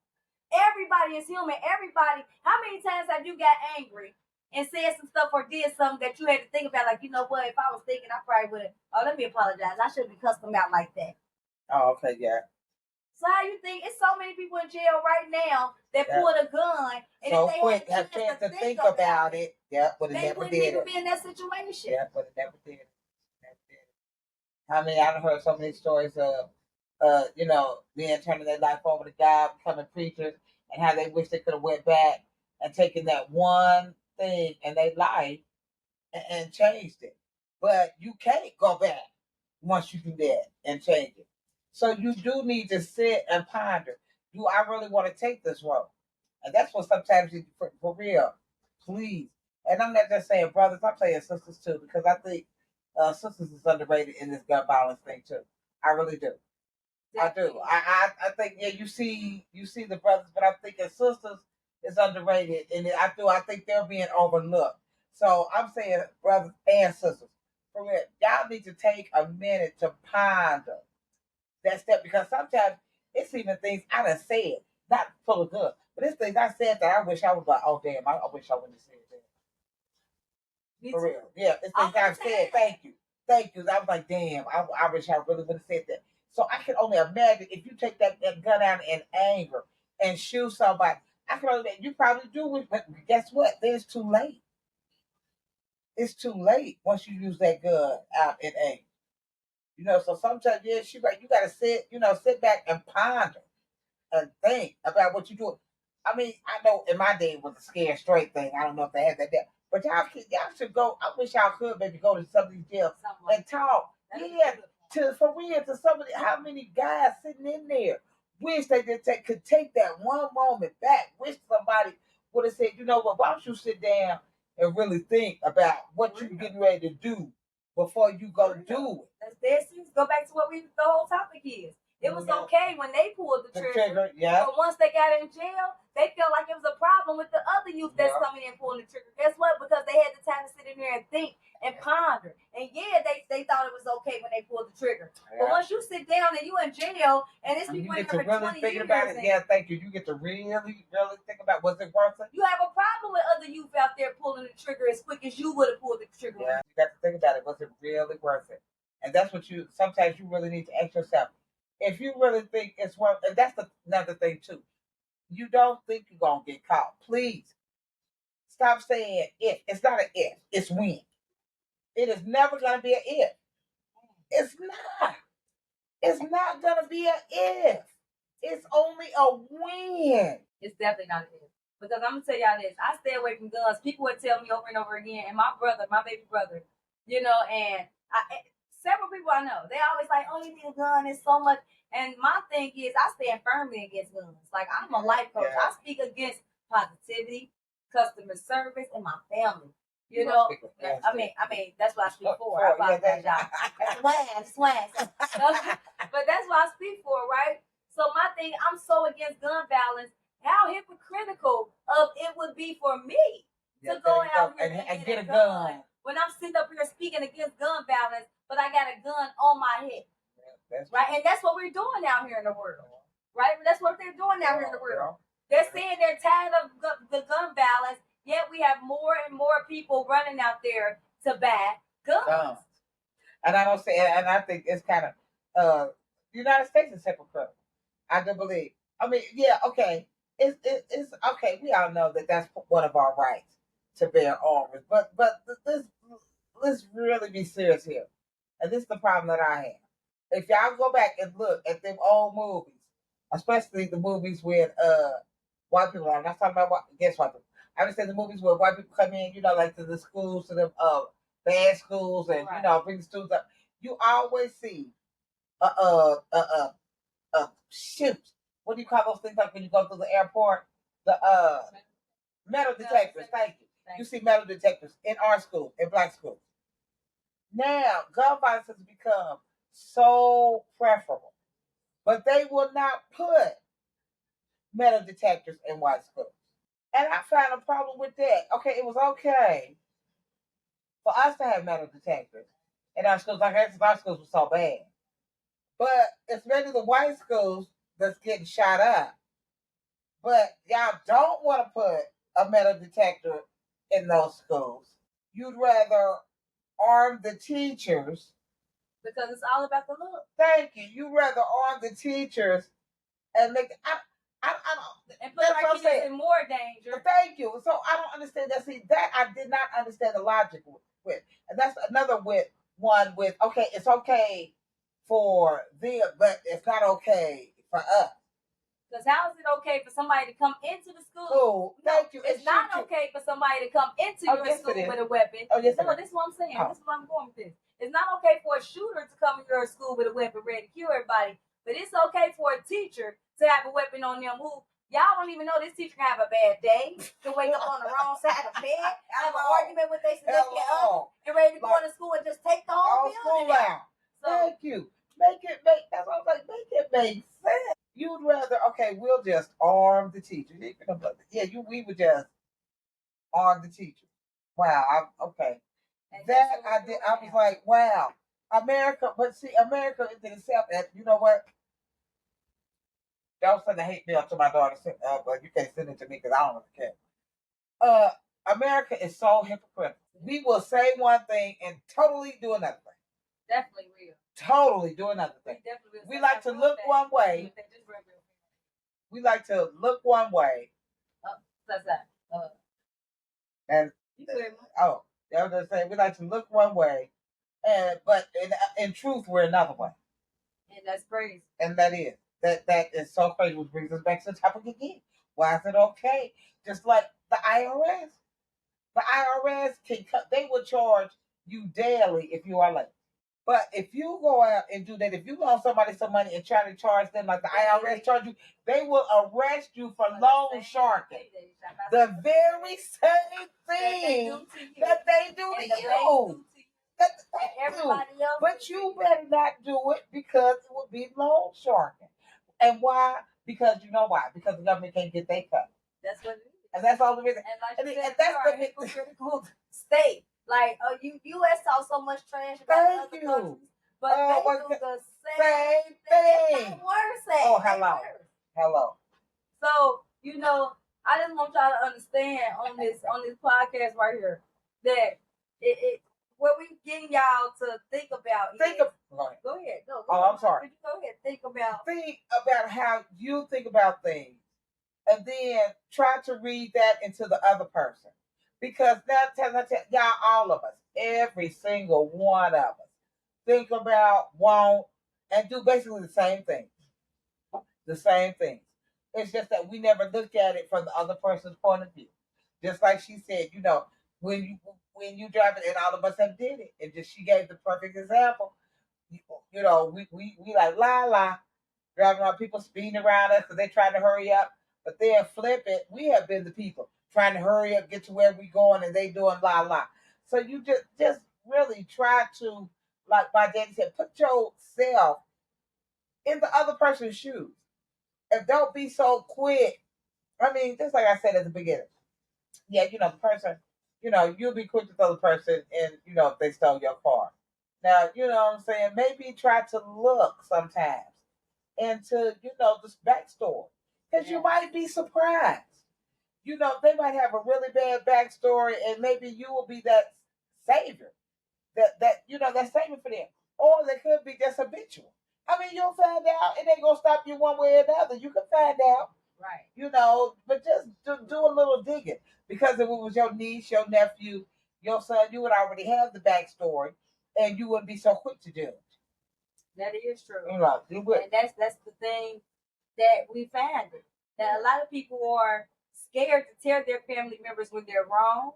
Everybody is human. Everybody. How many times have you got angry and said some stuff or did something that you had to think about? Like, you know what? If I was thinking, I probably would have. Oh, let me apologize. I shouldn't be cussed them out like that. Oh, okay, yeah. So how you think? It's so many people in jail right now that pulled a gun and so if they quick, had have chance to think about it. Yeah, but it they never wouldn't did even it. be in that situation. Yeah, but it never did it. Never did it. I mean, I've heard so many stories of, you know, being turning their life over to God, becoming preachers, and how they wish they could have went back and taken that one thing in their life and changed it. But you can't go back once you do that and change it. So you do need to sit and ponder. Do I really want to take this road? And that's what sometimes you, for real, please. And I'm not just saying brothers, I'm saying sisters too, because I think sisters is underrated in this gun violence thing too. I really do. I do. I think yeah, you see the brothers, but I'm thinking sisters is underrated, and I think they're being overlooked. So I'm saying brothers and sisters, for real, y'all need to take a minute to ponder that step, because sometimes it's even things I done said, not full of good, but it's things I said that I wish I was like, oh damn, I wish I wouldn't have said that. For real, yeah, it's things I've said. Thank you. I was like, damn, I wish I really would have said that. So I can only imagine if you take that gun out in anger and shoot somebody. I can only imagine, you probably do it, but guess what? Then it's too late. It's too late once you use that gun out in anger. You know, so sometimes, yeah, she's right. You got to sit back and ponder and think about what you do. I mean, I know in my day it was a scared straight thing. I don't know if they had that there. But y'all should go. I wish y'all could maybe go to some of these jails and talk. Yeah, for real, to some of the, how many guys sitting in there wish they could take that one moment back. Wish somebody would have said, you know what, why don't you sit down and really think about what you're getting ready to do before you go do it. That's go back to what the whole topic is. It was okay when they pulled the trigger, yeah. But once they got in jail, they felt like it was a problem with the other youth that's coming in pulling the trigger. Guess what? Because they had the time to sit in there and think and ponder. And yeah, they thought it was okay when they pulled the trigger. Yeah. But once you sit down and you in jail and it's people in here for 20 years. About it. Yeah, thank you. You get to really think about, was it worth it? You have a problem with other youth out there pulling the trigger as quick as you would have pulled the trigger. Yeah, you got to think about it. Was it really worth it? And that's what sometimes you really need to ask yourself. If you really think it's worth, and that's another thing too. You don't think you're going to get caught. Please stop saying if. It's not an if. It's when. It is never going to be an if. It's not. It's not going to be an if. It's only a when. It's definitely not an if. Because I'm going to tell y'all this. I stay away from guns. People would tell me over and over again, and my baby brother, you know, and several people I know, they always like, oh, you need a gun. It's so much. And my thing is, I stand firmly against guns. Like, I'm a life coach. Yeah. I speak against positivity, customer service, and my family. You know, I mean, that's what I speak for. I apologize, y'all. Swag. But that's what I speak for, right? So my thing, I'm so against gun violence. How hypocritical of it would be for me to go out here and get a gun when I'm sitting up here speaking against gun violence, but I got a gun on my head. Right, and that's what we're doing out here in the world, right? That's what they're doing out here in the world. They're saying they're tired of the gun violence, yet we have more and more people running out there to buy guns. And I don't say, and I think it's kind of the United States is hypocritical. I do believe. I mean, yeah, okay, it's okay. We all know that that's one of our rights to bear arms, but let's really be serious here, and this is the problem that I have. If y'all go back and look at them old movies, especially the movies with white people, I'm not talking about white people. I understand the movies where white people come in, you know, like to the schools, to the bad schools, and right. You know, bring the students up. You always see shoot. What do you call those things like when you go through the airport? The metal detectors. Thank you. You see metal detectors in our school, in black schools. Now, gun violence has become so preferable. but they will not put metal detectors in white schools. And I found a problem with that. Okay, it was okay for us to have metal detectors in our schools. Like our schools were so bad. But especially the white schools that's getting shot up. But y'all don't want to put a metal detector in those schools. You'd rather arm the teachers. Because it's all about the look. Thank you. You'd rather arm the teachers and make I don't and put our kids in more danger. Thank you. So I don't understand that. See, that I did not understand the logic with. And that's another one with okay, it's okay for them, but it's not okay for us. Because how is it okay for somebody to come into the school? Oh, thank you. It's not okay for somebody to come into your school with a weapon. Oh, yes, no, this is what I'm saying. This is what I'm going with this. It's not okay for a shooter to come to your school with a weapon ready to kill everybody. But it's okay for a teacher to have a weapon on them who y'all don't even know this teacher can have a bad day, to wake up on the wrong side of bed, have an argument with their significant other, and ready to go into school and just take the whole building out. So, thank you. That's what I was like, make it make sense. You'd rather, okay, we'll just arm the teacher. Yeah, we would just arm the teacher. Wow, okay. That I did. I was like, wow, America. But see, America is in itself. And you know what? Don't send a hate mail to my daughter. But you can't send it to me because I don't care. America is so hypocritical. We will say one thing and totally do another thing. Definitely real. Totally do another thing. We like to look one way. We like to look one way. That's that. And oh, I was just saying we like to look one way, but in truth we're another way. And that's crazy. And that is so crazy. Which brings us back to the topic again. Why is it okay? Just like the IRS. The IRS they will charge you daily if you are late. But if you go out and do that, if you loan somebody some money and try to charge them like the IRS charge you, they will arrest you for loan sharking. The very same thing that they do to you. But you better not do it because it will be loan sharking. And why? Because you know why? Because the government can't get their cut. That's what it is. And that's all the reason. And that's the hypocritical state. Like, U.S. talks so much trash about other countries, but they do the same thing. Worse. Oh, hello. So I just want y'all to understand on this podcast right here that it what we getting y'all to think about. Go ahead. No, I'm sorry. Go ahead. Think about how you think about things, and then try to read that into the other person. Because y'all, all of us, every single one of us, think about, want, and do basically the same things. The same things. It's just that we never look at it from the other person's point of view. Just like she said, when you drive it, and all of us have did it, and just she gave the perfect example. We like la driving around, people speeding around us because they trying to hurry up, but then flip it. We have been the people trying to hurry up, get to where we going, and they doing la. So you just really try to, like my daddy said, put yourself in the other person's shoes, and don't be so quick. I mean, just like I said at the beginning, yeah, the person, you'll be quick to tell the person, and if they stole your car. Now, you know what I'm saying? Maybe try to look sometimes into, this backstory, because you might be surprised. They might have a really bad backstory, and maybe you will be that savior, that savior for them. Or they could be just habitual. I mean, you'll find out. It ain't gonna stop you one way or another. You can find out, right? But just do a little digging, because if it was your niece, your nephew, your son, you would already have the backstory, and you wouldn't be so quick to judge. That is true. You would. And that's the thing that we find that a lot of people are scared to tell their family members when they're wrong.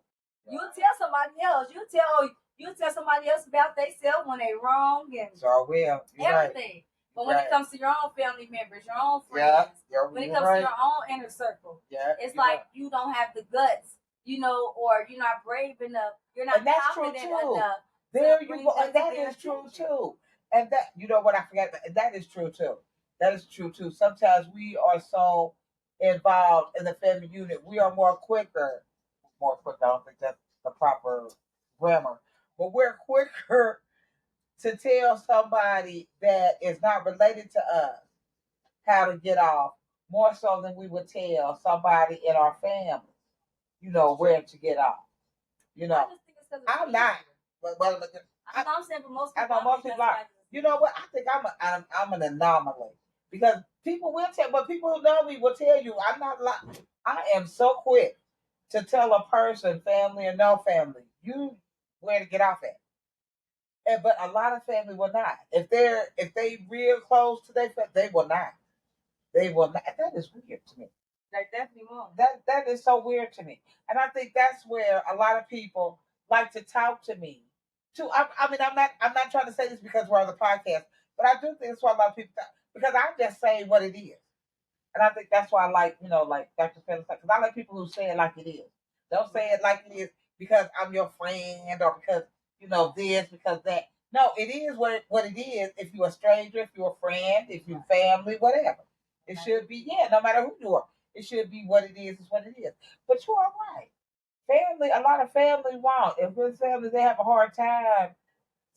You'll tell somebody else. You'll tell somebody else about themselves when they're wrong and everything. Right. But when it comes to your own family members, your own friends, when it comes to your own inner circle, it's like you don't have the guts, or you're not brave enough. You're not confident enough. There you go. And that is true too. And that, what I forgot, that is true too. That is true too. Sometimes we are so involved in the family unit, we are more quicker. I don't think that's the proper grammar, but we're quicker to tell somebody that is not related to us how to get off, more so than we would tell somebody in our family, where to get off. You I know, just think it's because I'm not. But I'm saying for most I people, know most people are. You know what? I think I'm an anomaly because people will tell, but people who know me will tell you I'm not like I am so quick to tell a person, family or no family, you where to get off at. But a lot of family will not. If they real close to their family, they will not. They will not. That is weird to me. They definitely won't. That is so weird to me, and I think that's where a lot of people like to talk to me. Too. I mean, I'm not trying to say this because we're on the podcast, but I do think that's why a lot of people talk, because I just say what it is. And I think that's why I like, like Dr. Phillips, because I like people who say it like it is. Don't say it like it is because I'm your friend or because, this, because that. No, it is what it is. If you're a stranger, if you're a friend, if you're family, whatever. It should be, yeah, no matter who you are. It should be what it is what it is. But you are right. Family, a lot of family won't. If it's family, they have a hard time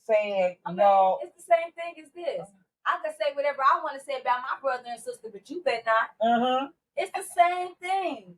saying, no. It's the same thing as this. I can say whatever I want to say about my brother and sister, but you better not. It's the same thing.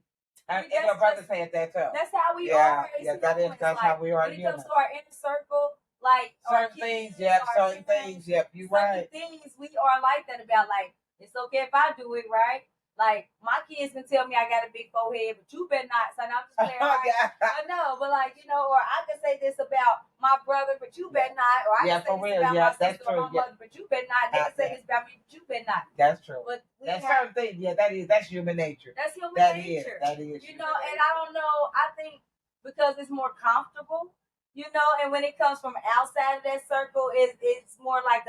And your brother said that too. That's how we are. Yeah, that's how we are. When it comes to our inner circle, like certain things, certain things, you're right. Things we are like that about. Like, it's okay if I do it, right? Like, my kids can tell me I got a big forehead, but you better not. So I'm just saying, right? I know, but like, or I can say this about my brother, but you better not. Or I can say this about my sister or my mother, but you better not. They can say this about me, but you better not. That's true. But that's certain things. Yeah, that's human nature. That's human nature. That is. And I don't know. I think because it's more comfortable, and when it comes from outside of that circle, it's more like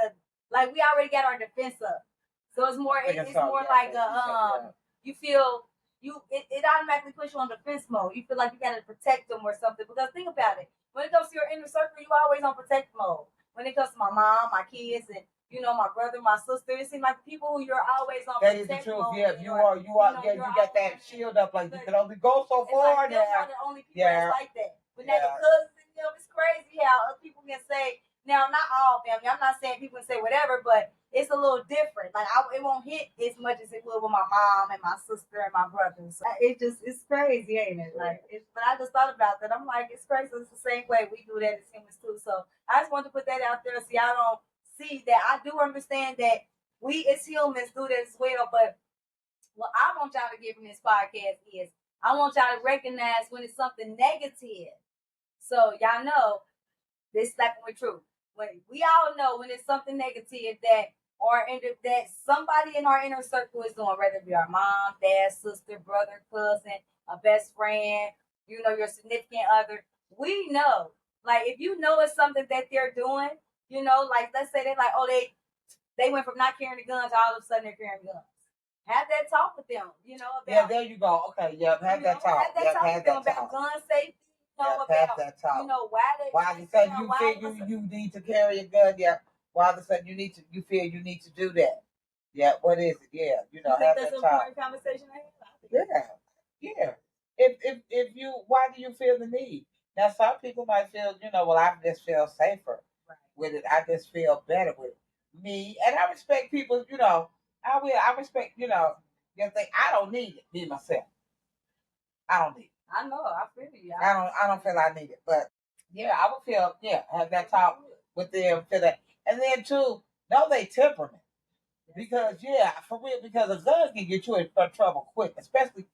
we already got our defense up. So it's more like you feel it automatically puts you on defense mode. You feel like you gotta protect them or something. Because think about it. When it comes to your inner circle, you always on protect mode. When it comes to my mom, my kids, and my brother, my sister, it seems like the people who you're always on that protect mode. That is the truth. Yeah, you are. Yeah, you got that shield up like you can only go so far now. They're the only people that's like that. But now the cousins and them, it's crazy how people can say. Now, not all family. I'm not saying people can say whatever, but it's a little different. Like it won't hit as much as it would with my mom and my sister and my brother. So it's crazy, ain't it? But I just thought about that. I'm like, it's crazy. It's the same way we do that as humans too. So I just wanted to put that out there so y'all don't see that. I do understand that we as humans do that as well. But what I want y'all to get from this podcast is I want y'all to recognize when it's something negative. So y'all know this is like we're true. When we all know when it's something negative that that somebody in our inner circle is doing, whether it be our mom, dad, sister, brother, cousin, a best friend, your significant other. We know. Like if you know it's something that they're doing, like let's say they went from not carrying the guns to all of a sudden they're carrying guns. Have that talk with them, about, there you go. Okay, have that talk. Have that talk with them about gun safety. About why the sudden you feel you need to carry a gun. Yeah, why the sudden you feel you need to do that. Yeah, what is it? Yeah, have that talk. Conversation. Yeah. If you, why do you feel the need? Now some people might feel, well, I just feel safer with it. I just feel better with me, and I respect people. I respect. You think I don't need it. Me myself, I don't need it. I know, I feel you. I don't feel I need it, but yeah, I would feel have that talk with them, feel that, and then too know they temperament because for real, because a gun can get you in trouble quick, especially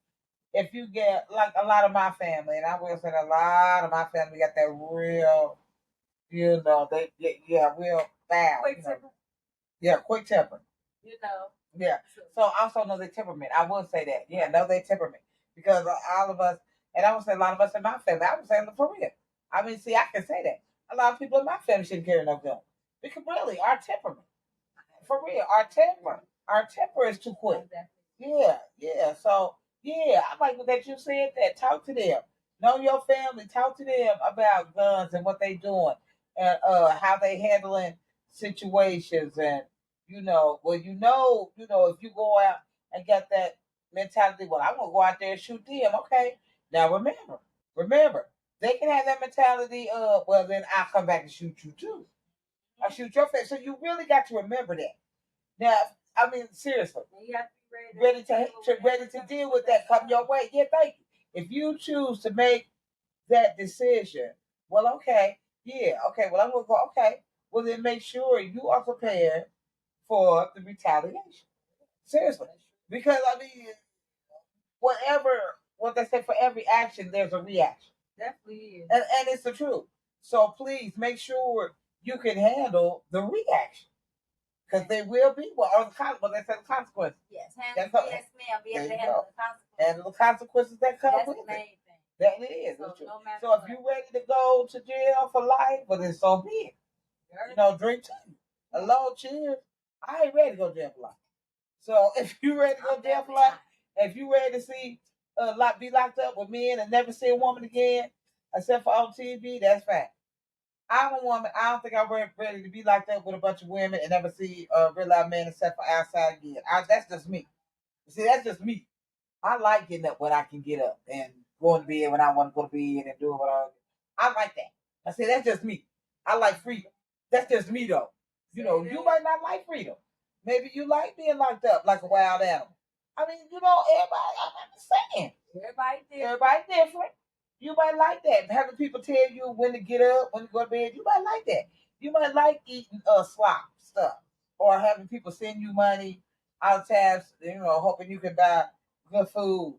if you get like a lot of my family, and I will say a lot of my family got that real, they real foul, quick temper. Quick temper. Yeah. So also know their temperament. I will say that. Yeah, know their temperament because all of us. And I would say a lot of us in my family, I would say for real. I mean, see, I can say that. A lot of people in my family shouldn't carry no gun. Because really, our temperament. For real, our temper is too quick. Yeah. So, I like that you said that. Talk to them. Know your family. Talk to them about guns and what they doing. And how they handling situations. And if you go out and get that mentality, well, I'm gonna go out there and shoot them. Okay, now remember, they can have that mentality of, well, then I'll come back and shoot you too. I shoot your face. So you really got to remember that. Now, I mean, seriously, you have to be ready to deal with that come your way. Yeah, thank you. If you choose to make that decision, well, okay, yeah, okay, well, I'm gonna go. Okay, well, then make sure you are prepared for the retaliation. Seriously, because I mean, what they say, for every action, there's a reaction. Definitely is. And it's the truth. So please make sure you can handle the reaction. Because they will be, or they say the consequences. Yes, yes, ma'am. Be able to handle the consequences. And the consequences that come That's with the main it. thing. That it is. So, no matter so if you're ready to go to jail for life, well, then so be it. Drink tea. Hello, cheers. I ain't ready to go to jail for life. So if you're ready to go to jail for life, if you're ready to see be locked up with men and never see a woman again, except for on TV, that's fine. I'm a woman. I don't think I'm ready to be like that with a bunch of women and never see a real live man except for outside again. That's just me. See, that's just me. I like getting up when I can get up and going to bed when I want to go to bed and doing what I like that. I say that's just me. I like freedom. That's just me though. You might not like freedom. Maybe you like being locked up like a wild animal. I mean, everybody. I'm just saying. Everybody different. You might like that. Having people tell you when to get up, when to go to bed. You might like that. You might like eating slop stuff or having people send you money all the time. Hoping you can buy good food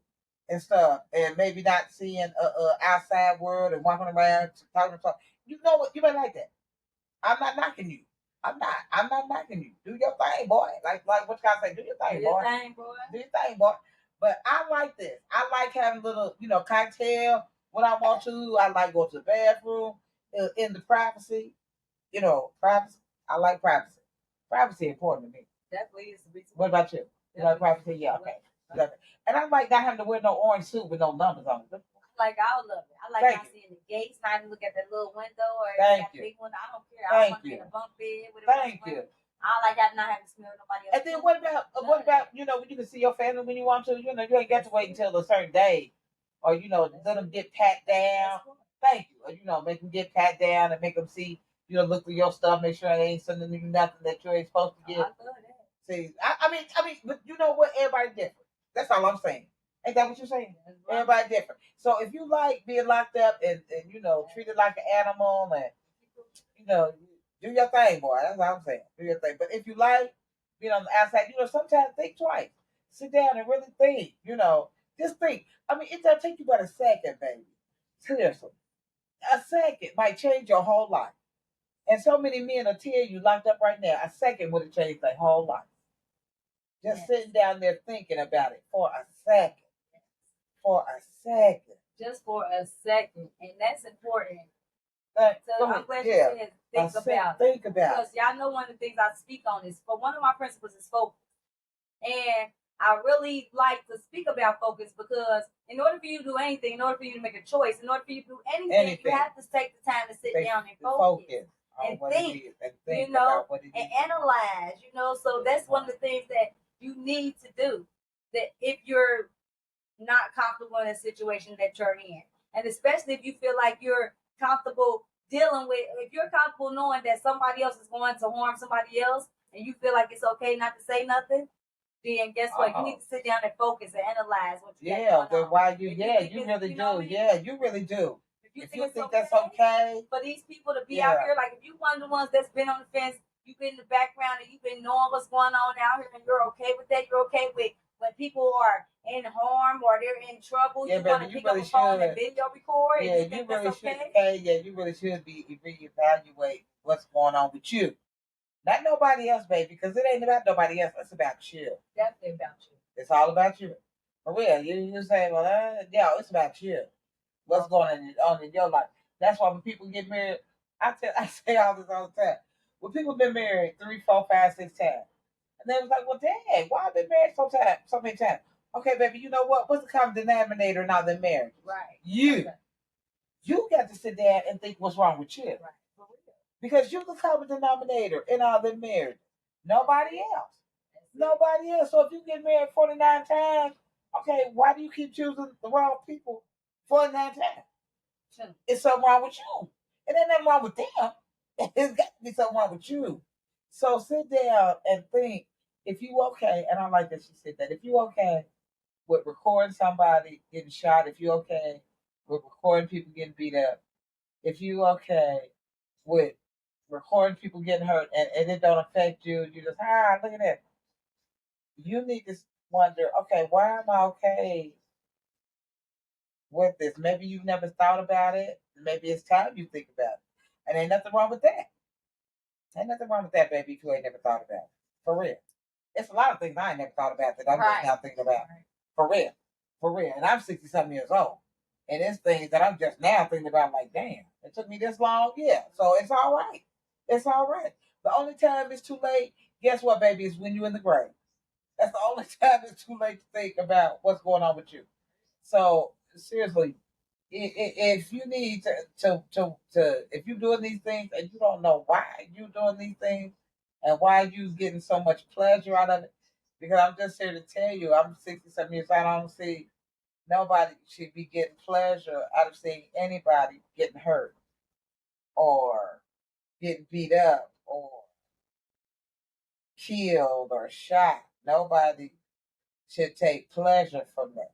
and stuff, and maybe not seeing a outside world and walking around talking to talk. You know what? You might like that. I'm not knocking you. I'm not knocking you. Do your thing, boy. Like what you gotta say, do your thing, boy. Do your thing, boy. But I like this. I like having a little, cocktail when I want to. I like going to the bathroom in the privacy. Privacy. I like privacy. Privacy is important to me. Definitely is. What about you? You like privacy? Yeah, okay. And I like not having to wear no orange suit with no numbers on it. Like all of it. I like not seeing the gates, not even look at that little window or that big window. I don't care. I want to be in a bunk bed with Thank you. I like not having to smell nobody else. And then what about when you can see your family when you want to? You ain't got to wait until a certain day, or let them get pat down. Thank you. Or, make them get pat down and make them see. Look through your stuff, make sure they ain't sending you nothing that you ain't supposed to get. I love that. See, I mean, but you know what? Everybody different. That's all I'm saying. Ain't that what you're saying? Right. Everybody different. So if you like being locked up and treated like an animal and do your thing, boy. That's what I'm saying. Do your thing. But if you like being on the outside, sometimes think twice. Sit down and really think. Just think. I mean, it'll take you about a second, baby. Seriously. A second might change your whole life. And so many men will tell you locked up right now, a second would have changed their whole life. Just sitting down there thinking about it for a second. For a second. Just for a second. And that's important. So I'm glad you said think about it. Because y'all know one of the things I speak on is, for one of my principles is focus. And I really like to speak about focus because in order for you to do anything, in order for you to make a choice, in order for you to do anything. You have to take the time to sit down and focus. And think, and analyze, so that's one of the things that you need to do. That if you're not comfortable in a situation that you're in, and especially if you feel like you're comfortable dealing with, if you're comfortable knowing that somebody else is going to harm somebody else, and you feel like it's okay not to say nothing, then guess what? You need to sit down and focus and analyze what you got going on. Why you really do. Yeah, you really do. If you think that's okay for these people to be out here, like if you one of the ones that's been on the fence, you've been in the background and you've been knowing what's going on out here, and you're okay with that. You're okay with when people are in harm or they're in trouble. You want to pick up a phone and video record. Yeah, you really should. Okay, you really should be reevaluate what's going on with you, not nobody else, baby, because it ain't about nobody else. It's about you. Definitely about you. It's all about you. For real, you say, well, it's about you. What's going on in your life? That's why when people get married, I say all this all the time. When people been married 3, 4, 5, 6 times, and they was like, well, dang, why have I been married so many times? Okay, baby, you know what? What's the common denominator in all the marriage? Right. You. Okay. You got to sit down and think what's wrong with you. Right. Because you're the common denominator in all the marriage. Nobody else. Nobody else. So if you get married 49 times, okay, why do you keep choosing the wrong people 49 times? It's something wrong with you. It ain't nothing wrong with them. It's got to be something wrong with you. So sit down and think, if you okay, and I like that she said that, if you okay with recording somebody getting shot, if you okay with recording people getting beat up, if you okay with recording people getting hurt and it don't affect you, you just, look at that. You need to wonder, okay, why am I okay with this? Maybe you've never thought about it. Maybe it's time you think about it. And ain't nothing wrong with that. Ain't nothing wrong with that, baby, if you ain't never thought about it. For real. It's a lot of things I ain't never thought about that I'm just now thinking about. For real. For real. And I'm 60-something years old. And it's things that I'm just now thinking about, like, damn, it took me this long? Yeah. So it's all right. It's all right. The only time it's too late, guess what, baby, is when you're in the grave. That's the only time it's too late to think about what's going on with you. So seriously, if you need to if you're doing these things and you don't know why you're doing these things and why you're getting so much pleasure out of it, because I'm just here to tell you, I'm 60-something years old. I don't see nobody should be getting pleasure out of seeing anybody getting hurt or getting beat up or killed or shot. Nobody should take pleasure from that.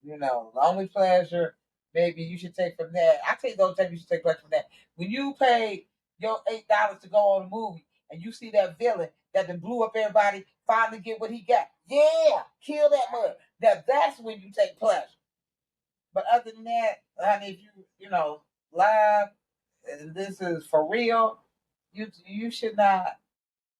The only pleasure maybe you should take from that. I take those times you should take pleasure from that. When you pay your $8 to go on a movie and you see that villain that then blew up everybody, finally get what he got. Yeah, kill that mother. That's when you take pleasure. But other than that, honey, if you live, and this is for real, you should not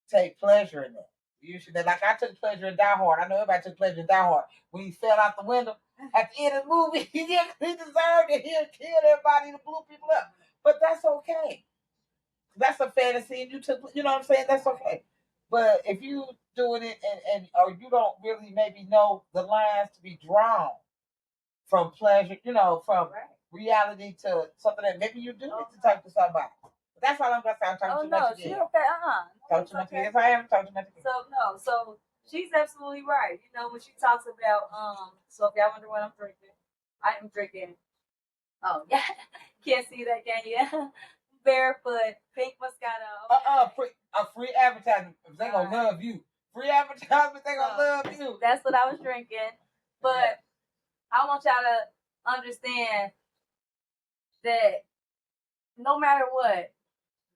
take pleasure in that. You should, like I took pleasure in Die Hard. I know everybody took pleasure in Die Hard. When he fell out the window at the end of the movie, he deserved it. He killed everybody and blew people up. But that's okay. That's a fantasy, and you know what I'm saying? That's okay. But if you doing it and or you don't really maybe know the lines to be drawn from pleasure, from reality to something that maybe you do need to talk to somebody. That's all I'm gonna say. I'm talking too much again. She okay. Talking too much again. Yes, I am talking too much again. So she's absolutely right. When she talks about so if y'all wonder what I'm drinking, I am drinking. Oh yeah, can't see that, can you? Barefoot, pink Moscato. Free advertising. They gonna love you. Free advertisement. They gonna love you. That's what I was drinking, but I want y'all to understand that no matter what,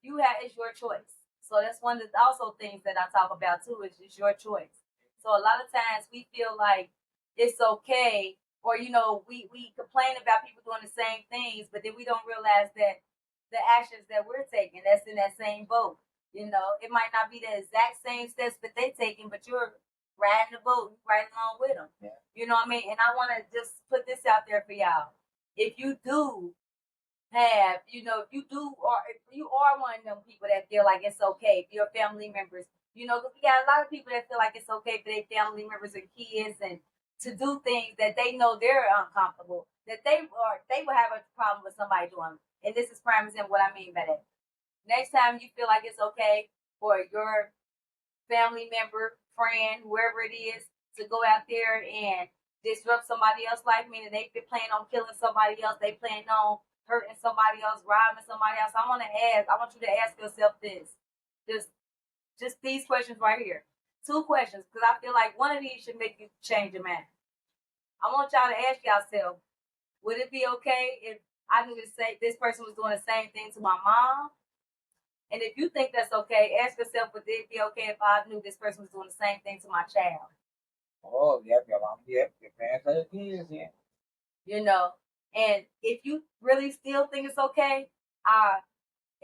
it's your choice. So that's one of the also things that I talk about too, is it's your choice. So a lot of times we feel like it's okay, or we complain about people doing the same things, but then we don't realize that the actions that we're taking, that's in that same boat. It might not be the exact same steps that they're taking, but you're riding the boat right along with them. Yeah. You know what I mean? And I want to just put this out there for y'all. If you do have, if you are one of them people that feel like it's okay for your family members, because we got a lot of people that feel like it's okay for their family members and kids and to do things that they know they're uncomfortable, that they will have a problem with somebody doing. And this is prime example what I mean by that. Next time you feel like it's okay for your family member, friend, whoever it is, to go out there and disrupt somebody else's life, meaning they plan on killing somebody else, they plan on hurting somebody else, robbing somebody else. I want you to ask yourself this. Just these questions right here. 2 questions, because I feel like one of these should make you change your mind. I want y'all to ask yourself, would it be okay if I knew this person was doing the same thing to my mom? And if you think that's okay, ask yourself, would it be okay if I knew this person was doing the same thing to my child? Oh, yep, your mom, yep, your parents are kids, yeah. And if you really still think it's okay, I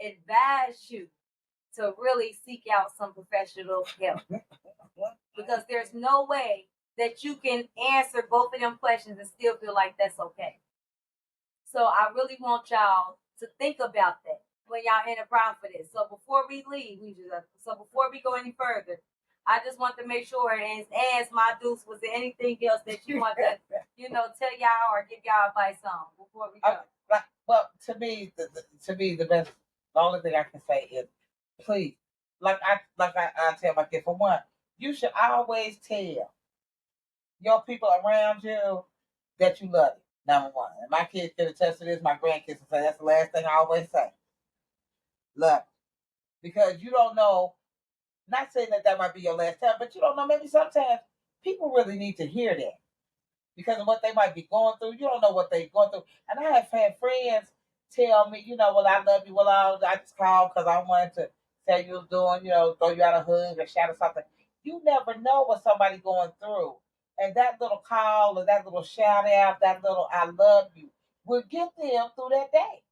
advise you to really seek out some professional help. Because there's no way that you can answer both of them questions and still feel like that's okay. So I really want y'all to think about that when y'all in a problem for this. So before we leave, before we go any further, I just want to make sure and ask my Dukes, was there anything else that you want to, tell y'all or give y'all advice on before we go? Well, to me, the best, the only thing I can say is, please I tell my kid, for one, you should always tell your people around you that you love it. Number one. And my kids can attest to this, my grandkids will say that's the last thing I always say. Love it. Because you don't know, not saying that might be your last time, but you don't know, maybe sometimes people really need to hear that because of what they might be going through. You don't know what they're going through. And I have had friends tell me, well, I love you. Well, I just called because I wanted to say you was doing, throw you out a hug or shout or something. You never know what somebody going through. And that little call or that little shout out, that little I love you will get them through that day.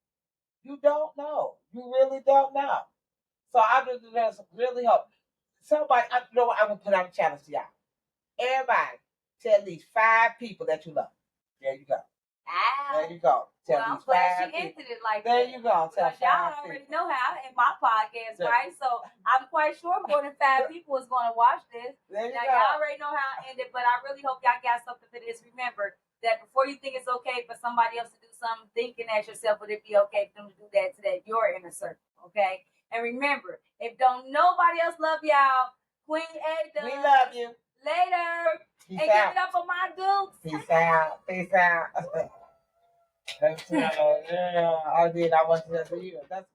You don't know. You really don't know. So I just really hope somebody, I will put out a challenge to y'all. Everybody, tell at least 5 people that you love. There you go. Ow. There you go. Tell I'm these glad 5 she people. ended it like There that. you go. Tell Because y'all already know how in my podcast, right? So I'm quite sure more than 5 people is going to watch this. There you Now, go. y'all already know how I ended, but I really hope y'all got something for this. Remember that before you think it's okay for somebody else to do something, thinking at yourself, would it be okay for them to do that to that your inner circle, okay? And remember, if don't nobody else love y'all, Queen A does. We love you. Later. Peace and out. give it up for my Dukes. Peace out. Peace out. That's yeah, I did. I wanted to tell you. That's